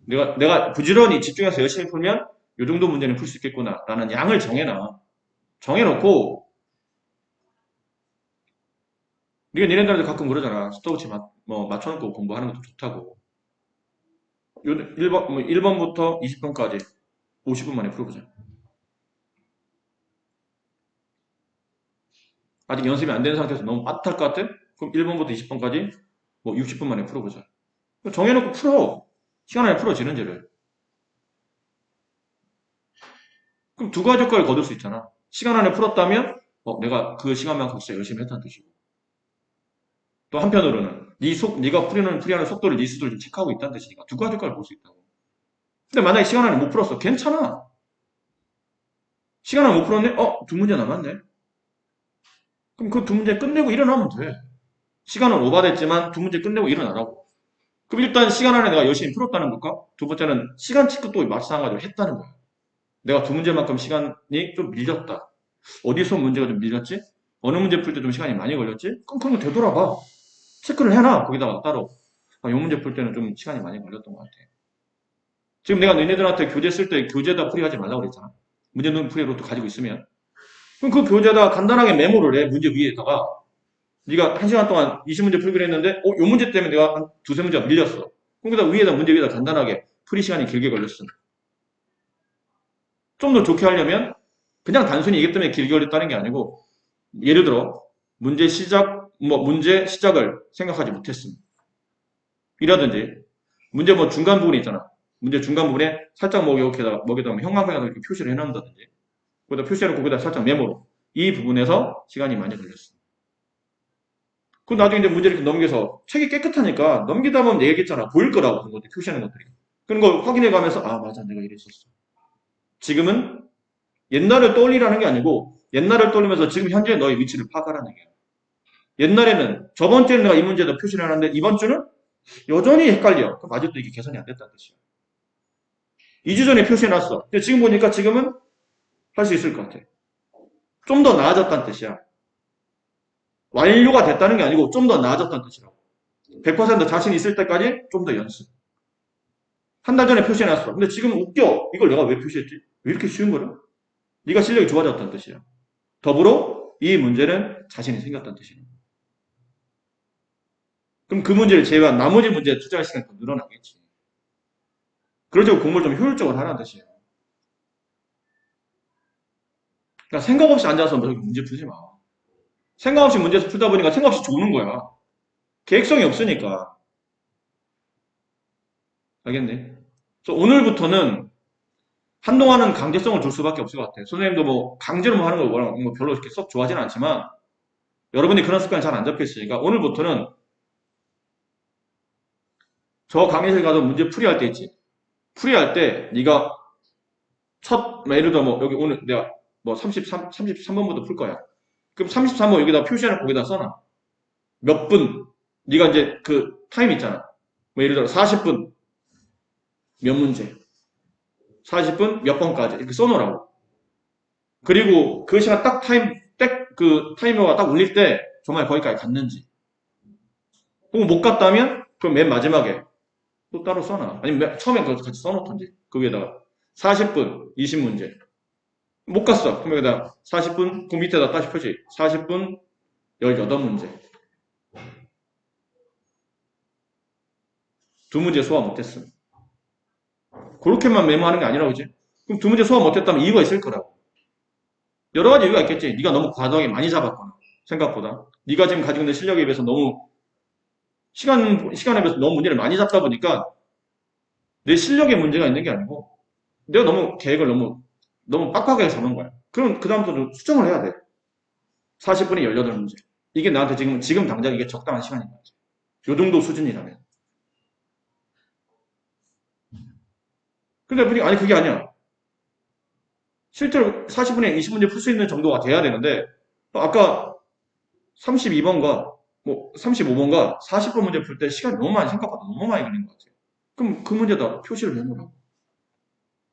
내가 부지런히 집중해서 열심히 풀면 이 정도 문제는 풀 수 있겠구나 라는 양을 정해놔. 정해놓고 네가 니네들한테 가끔 그러잖아. 스톱워치 맞춰놓고 공부하는 것도 좋다고. 1번부터 20번까지 50분 만에 풀어보자. 아직 연습이 안 된 상태에서 너무 빠듯할 것 같아? 그럼 1번부터 20번까지 뭐 60분 만에 풀어보자. 정해놓고 풀어. 시간 안에 풀어지는지를. 그럼 두 가지 효과를 거둘 수 있잖아. 시간 안에 풀었다면 내가 그 시간만큼 진짜 열심히 했다는 뜻이고. 또 한편으로는 네가 풀이하는 속도를 네 스스로 좀 체크하고 있다는 뜻이니까 두 가지 효과를 볼 수 있다고. 근데 만약에 시간 안에 못 풀었어. 괜찮아. 시간 안에 못 풀었네? 두 문제 남았네. 그럼 그 두 문제 끝내고 일어나면 돼. 시간은 오버됐지만 두 문제 끝내고 일어나라고. 그럼 일단 시간 안에 내가 열심히 풀었다는 것과 두 번째는 시간 체크도 마찬가지로 했다는 거야. 내가 두 문제만큼 시간이 좀 밀렸다. 어디서 문제가 좀 밀렸지? 어느 문제 풀 때 좀 시간이 많이 걸렸지? 그럼 그런 거 되돌아봐. 체크를 해놔. 거기다가 따로. 이 문제 풀 때는 좀 시간이 많이 걸렸던 것 같아. 지금 내가 너희들한테 교재 쓸 때 교재다 풀이하지 말라고 그랬잖아. 문제풀이 노트 가지고 있으면. 그럼 그 교재에다가 간단하게 메모를 해. 문제 위에다가. 네가 1시간 동안 20문제 풀기로 했는데, 요 문제 때문에 내가 한 두세 문제가 밀렸어. 그럼 그다 위에다 문제 위에다 간단하게 풀이 시간이 길게 걸렸어. 좀 더 좋게 하려면 그냥 단순히 이것 때문에 길게 걸렸다는 게 아니고, 예를 들어 문제 시작을 생각하지 못했음. 이라든지 문제 중간 부분이 있잖아. 문제 중간 부분에 살짝 먹여다 형광펜으로 이렇게 표시를 해놓는다든지, 거기다 표시해놓고 거기다 살짝 메모로. 이 부분에서 시간이 많이 걸렸어. 그 나중에 이제 문제를 이렇게 넘겨서 책이 깨끗하니까 넘기다 보면 얘기했잖아. 보일 거라고 그런 것들 표시하는 것들이. 그런 걸 확인해 가면서 아 맞아 내가 이랬었어. 지금은 옛날을 떠올리라는 게 아니고 옛날을 떠올리면서 지금 현재 너의 위치를 파악하라는 얘기야. 옛날에는 저번 주에는 내가 이 문제에다 표시를 해놨는데 이번 주는 여전히 헷갈려. 그럼 아직도 이게 개선이 안 됐다는 뜻이야. 2주 전에 표시해놨어. 근데 지금 보니까 지금은 할 수 있을 것 같아. 좀 더 나아졌다는 뜻이야. 완료가 됐다는 게 아니고 좀 더 나아졌다는 뜻이라고. 100% 자신 있을 때까지 좀 더 연습. 한 달 전에 표시해놨어. 근데 지금 웃겨. 이걸 내가 왜 표시했지? 왜 이렇게 쉬운 거야? 네가 실력이 좋아졌다는 뜻이야. 더불어 이 문제는 자신이 생겼다는 뜻이야. 그럼 그 문제를 제외한 나머지 문제에 투자할 시간이 더 늘어나겠지. 그러자고 공부를 좀 효율적으로 하라는 뜻이에요. 그러니까 생각 없이 앉아서 문제 풀지 마. 생각 없이 문제 풀다 보니까 생각 없이 조는 거야. 계획성이 없으니까. 알겠네? 그래서 오늘부터는 한동안은 강제성을 줄 수밖에 없을 것 같아요. 선생님도 강제로 하는 걸 별로 이렇게 썩 좋아하지는 않지만 여러분이 그런 습관이 잘 안 잡혀 있으니까 오늘부터는 저 강의실 가서 문제 풀이할 때 있지. 풀이할 때 네가 예를 들어 여기 오늘 내가 33번부터 풀 거야. 그럼 33번 여기다 표시하는 거기다 써놔. 몇 분, 네가 이제 그 타임 있잖아. 예를 들어 40분 몇 문제, 40분 몇 번까지 이렇게 써놓으라고. 그리고 그 시간 그 타이머가 딱 울릴 때 정말 거기까지 갔는지. 혹은 못 갔다면 그럼 맨 마지막에 또 따로 써놔. 아니면 처음에 그거 같이 써놓던지. 거기에다가 40분 20문제. 못 갔어. 그럼 여기다 40분, 그 밑에다 다시 표시. 40분 18문제. 두 문제 소화 못했어. 그렇게만 메모하는 게 아니라고 그지? 그럼 두 문제 소화 못했다면 이유가 있을 거라고. 여러 가지 이유가 있겠지. 네가 너무 과도하게 많이 잡았거나 생각보다. 네가 지금 가지고 있는 실력에 비해서 너무 시간에 비해서 너무 문제를 많이 잡다 보니까 내 실력에 문제가 있는 게 아니고 내가 너무 계획을 너무 빡빡하게 잡은 거야. 그럼 그 다음부터 수정을 해야 돼. 40분에 18문제. 이게 나한테 지금 당장 이게 적당한 시간인 거지. 요 정도 수준이라면. 근데 보니까 아니 그게 아니야. 실제로 40분에 20문제 풀 수 있는 정도가 돼야 되는데 아까 32번과 35번과 40번 문제 풀 때 시간이 생각보다 너무 많이 걸린 것 같아요. 그럼 그 문제다 표시를 해놓으라고.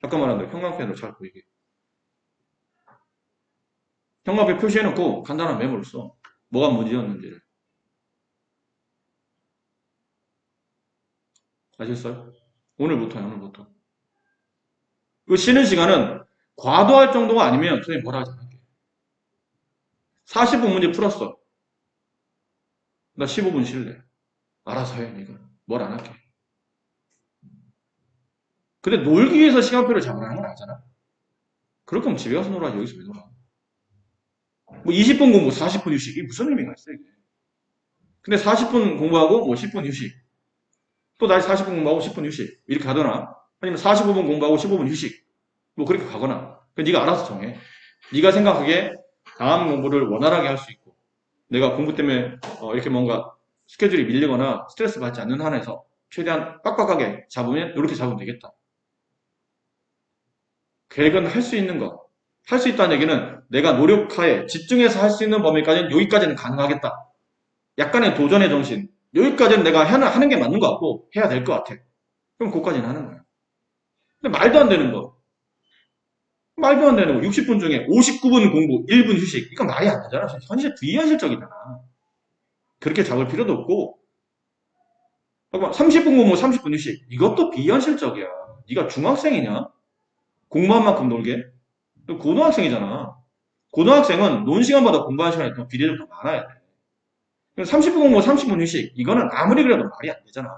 아까 말한 대로 형광펜으로 잘 보이게. 형광펜 표시해놓고 간단한 메모를 써. 뭐가 문제였는지를. 아셨어요? 오늘부터. 그 쉬는 시간은 과도할 정도가 아니면 선생님 뭐라 하지 않을게요. 40분 문제 풀었어. 나 15분 쉴래. 알아서 해, 이거. 뭘 안 할게. 근데 놀기 위해서 시간표를 잡으라는 건 아니잖아. 그럴 거면 집에 가서 놀아야지, 여기서 왜 놀아. 20분 공부, 40분 휴식. 이게 무슨 의미가 있어, 이게. 근데 40분 공부하고 10분 휴식. 또 다시 40분 공부하고 10분 휴식. 이렇게 하거나, 아니면 45분 공부하고 15분 휴식. 그렇게 가거나. 네가 알아서 정해. 네가 생각하기에 다음 공부를 원활하게 할 수 있고, 내가 공부 때문에 이렇게 뭔가 스케줄이 밀리거나 스트레스 받지 않는 한에서 최대한 빡빡하게 잡으면 이렇게 잡으면 되겠다. 계획은 할 수 있는 것. 할 수 있다는 얘기는 내가 노력하에 집중해서 할 수 있는 범위까지는 여기까지는 가능하겠다. 약간의 도전의 정신. 여기까지는 내가 하는 게 맞는 것 같고 해야 될 것 같아. 그럼 그것까지는 하는 거야. 근데 말도 안 되는 거. 60분 중에 59분 공부, 1분 휴식. 이건 말이 안 되잖아. 비현실적이잖아. 그렇게 잡을 필요도 없고 30분 공부, 30분 휴식. 이것도 비현실적이야. 네가 중학생이냐? 공부한 만큼 놀게? 또 고등학생이잖아. 고등학생은 논 시간보다 공부하는 시간이 더 비례적으로 더 많아야 돼. 30분 공부, 30분 휴식. 이거는 아무리 그래도 말이 안 되잖아.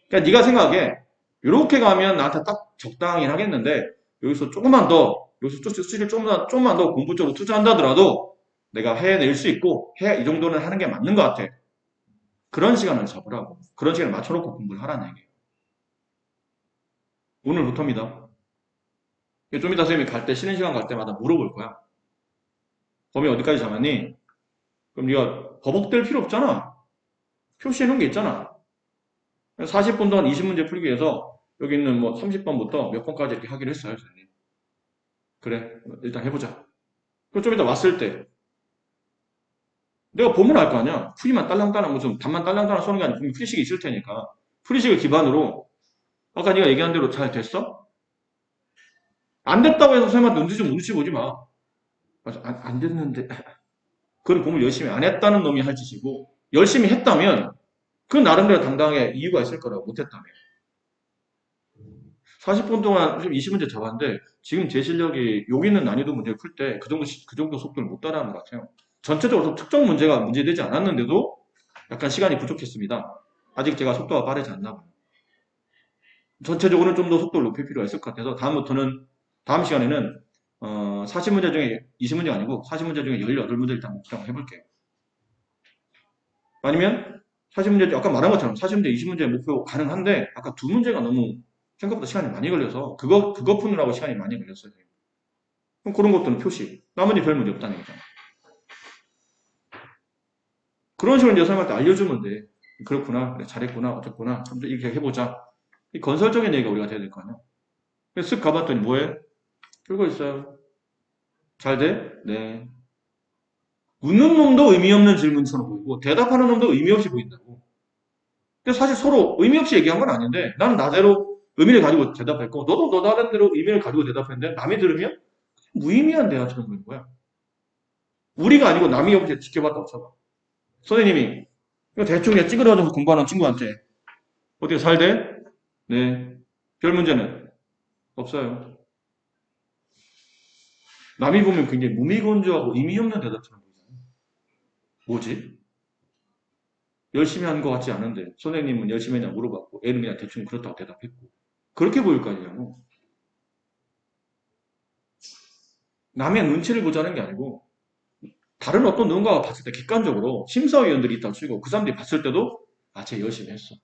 그러니까 네가 생각에 이렇게 가면 나한테 딱 적당하긴 하겠는데 여기서 조금만 더, 여기서 수시를 조금만 더 공부 쪽으로 투자한다더라도 내가 해낼 수 있고 이 정도는 하는 게 맞는 것 같아. 그런 시간을 잡으라고. 그런 시간을 맞춰놓고 공부를 하라는 얘기예요. 오늘부터입니다. 좀 이따 선생님이 갈 때, 쉬는 시간 갈 때마다 물어볼 거야. 범위 어디까지 잡았니? 그럼 네가 버벅댈 필요 없잖아. 표시해 놓은 게 있잖아. 40분 동안 20문제 풀기 위해서 여기 있는 뭐 30번부터 몇 번까지 이렇게 하기로 했어요, 선생님. 그래, 일단 해보자. 그럼 좀 이따 왔을 때 내가 보면 알 거 아니야. 풀이만 딸랑딸랑 무슨 답만 딸랑딸랑 쏘는 게 아니고 분명히 풀이식이 있을 테니까 풀이식을 기반으로 아까 네가 얘기한 대로 잘 됐어? 안 됐다고 해서 선생님한테 눈치 보지 마. 맞아, 안 됐는데 그걸 공부를 열심히 안 했다는 놈이 할 짓이고 열심히 했다면 그 나름대로 당당하게 이유가 있을 거라고 못했다면 40분 동안 20문제 잡았는데 지금 제 실력이 여기 있는 난이도 문제를 풀 때 그 정도 속도를 못 따라하는 것 같아요. 전체적으로 특정 문제가 문제되지 않았는데도 약간 시간이 부족했습니다. 아직 제가 속도가 빠르지 않나 봐요. 전체적으로는 좀 더 속도를 높일 필요가 있을 것 같아서 다음 시간에는 40문제 중에 20문제가 아니고 40문제 중에 18문제 일단 목표를 해볼게요. 아니면 40문제, 아까 말한 것처럼 40문제, 20문제 목표 가능한데 아까 두 문제가 너무 생각보다 시간이 많이 걸려서 그거 푸느라고 시간이 많이 걸렸어요. 그럼 그런 것들은 표시. 나머지 별 문제 없다는 얘기잖아. 그런 식으로 이제 선생님한테 알려주면 돼. 그렇구나, 그래, 잘했구나, 어쨌구나. 좀 더 이렇게 해보자. 이 건설적인 얘기가 우리가 돼야 될 거 아니야. 그래서 쓱 가봤더니 뭐해? 풀고 있어요. 잘 돼? 네. 묻는 놈도 의미 없는 질문처럼 보이고 대답하는 놈도 의미 없이 보인다고. 근데 사실 서로 의미 없이 얘기한 건 아닌데 나는 나대로 의미를 가지고 대답했고 너도 너 나름대로 의미를 가지고 대답했는데 남이 들으면 무의미한 대화처럼 보이는 거야. 우리가 아니고 남이 옆에 지켜봤다고 쳐봐. 선생님이 이거 대충 그냥 찌그러져서 공부하는 친구한테 어떻게 잘 돼? 네. 별 문제는 없어요. 남이 보면 굉장히 무미건조하고 의미 없는 대답처럼 보이잖아요. 뭐지? 열심히 한 것 같지 않은데 선생님은 열심히 했냐 물어봤고 애는 그냥 대충 그렇다고 대답했고 그렇게 보일 거 아니냐고. 남의 눈치를 보자는 게 아니고 다른 어떤 누군가가 봤을 때 객관적으로 심사위원들이 있다고 치고 그 사람들이 봤을 때도 쟤 열심히 했어.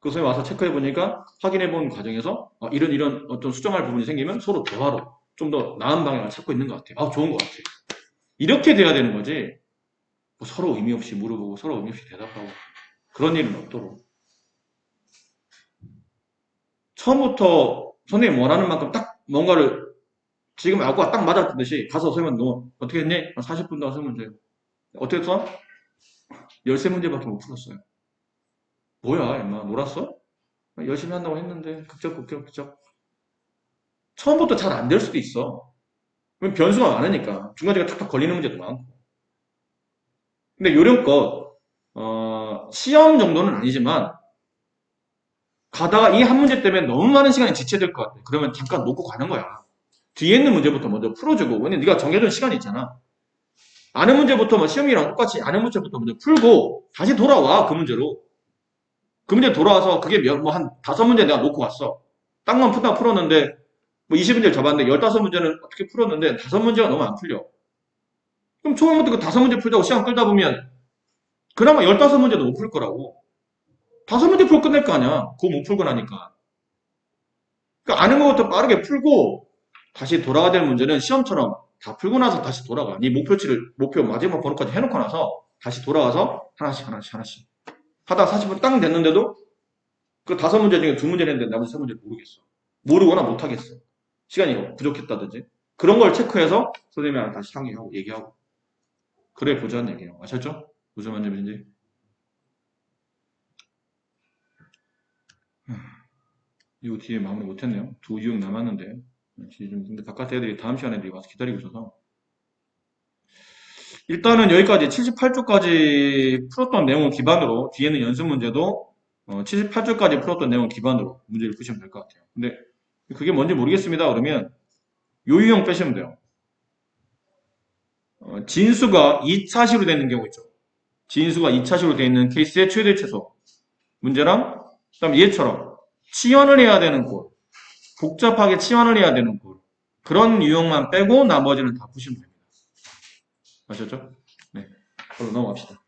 그 선생님 와서 체크해 보니까 확인해 본 과정에서 이런 어떤 수정할 부분이 생기면 서로 대화로 좀 더 나은 방향을 찾고 있는 것 같아. 좋은 것 같아. 이렇게 돼야 되는 거지. 뭐 서로 의미 없이 물어보고 서로 의미 없이 대답하고 그런 일은 없도록. 처음부터 선생님 원하는 만큼 딱 뭔가를 지금 아까 딱 맞았듯이 가서 설명 너 어떻게 했니? 40분 동안 설문 문제. 어떻게 했어? 13문제밖에 못 풀었어요. 뭐야, 임마 놀았어? 열심히 한다고 했는데 극적. 처음부터 잘 안 될 수도 있어. 변수가 많으니까 중간중간 탁탁 걸리는 문제도 많고. 근데 요령껏 시험 정도는 아니지만 가다가 이 한 문제 때문에 너무 많은 시간이 지체될 것 같아. 그러면 잠깐 놓고 가는 거야. 뒤에 있는 문제부터 먼저 풀어주고 왜냐면 네가 정해둔 시간이 있잖아. 아는 문제부터 뭐 시험이랑 똑같이 아는 문제부터 먼저 풀고 다시 돌아와 그 문제로. 그 문제 돌아와서 그게 한 5문제 내가 놓고 왔어. 딱만 풀었는데 뭐 20문제를 잡았는데 15문제는 어떻게 풀었는데 5문제가 너무 안 풀려. 그럼 처음부터 그 5문제 풀자고 시간 끌다 보면 그나마 15문제도 못 풀 거라고. 5문제 풀고 끝낼 거 아니야. 그거 못 풀고 나니까. 그러니까 아는 것부터 빠르게 풀고 다시 돌아가야 될 문제는 시험처럼 다 풀고 나서 다시 돌아가. 네 목표 마지막 번호까지 해놓고 나서 다시 돌아가서 하나씩 하다가 40분 딱 됐는데도 그 5문제 중에 2문제를 했는데 나머지 3문제를 모르겠어. 모르거나 못하겠어. 시간이 부족했다든지. 그런 걸 체크해서 선생님이랑 다시 상의하고 얘기하고. 그래 보자는 얘기예요. 아셨죠? 무슨 말인지. 이거 뒤에 마무리 못했네요. 2유형 남았는데. 근데 바깥 애들이 다음 시간에 와서 기다리고 있어서. 일단은 여기까지 78쪽까지 풀었던 내용을 기반으로 뒤에는 연습 문제도 78쪽까지 풀었던 내용을 기반으로 문제를 푸시면 될 것 같아요. 근데 그게 뭔지 모르겠습니다. 그러면 요 유형 빼시면 돼요. 진수가 2차시로 되는 경우 있죠. 진수가 2차시로 되어 있는 케이스의 최대 최소. 문제랑, 그 다음에 얘처럼 치환을 해야 되는 곳. 복잡하게 치환을 해야 되는 곳. 그런 유형만 빼고 나머지는 다 푸시면 됩니다. 아셨죠? 네. 그럼 넘어갑시다.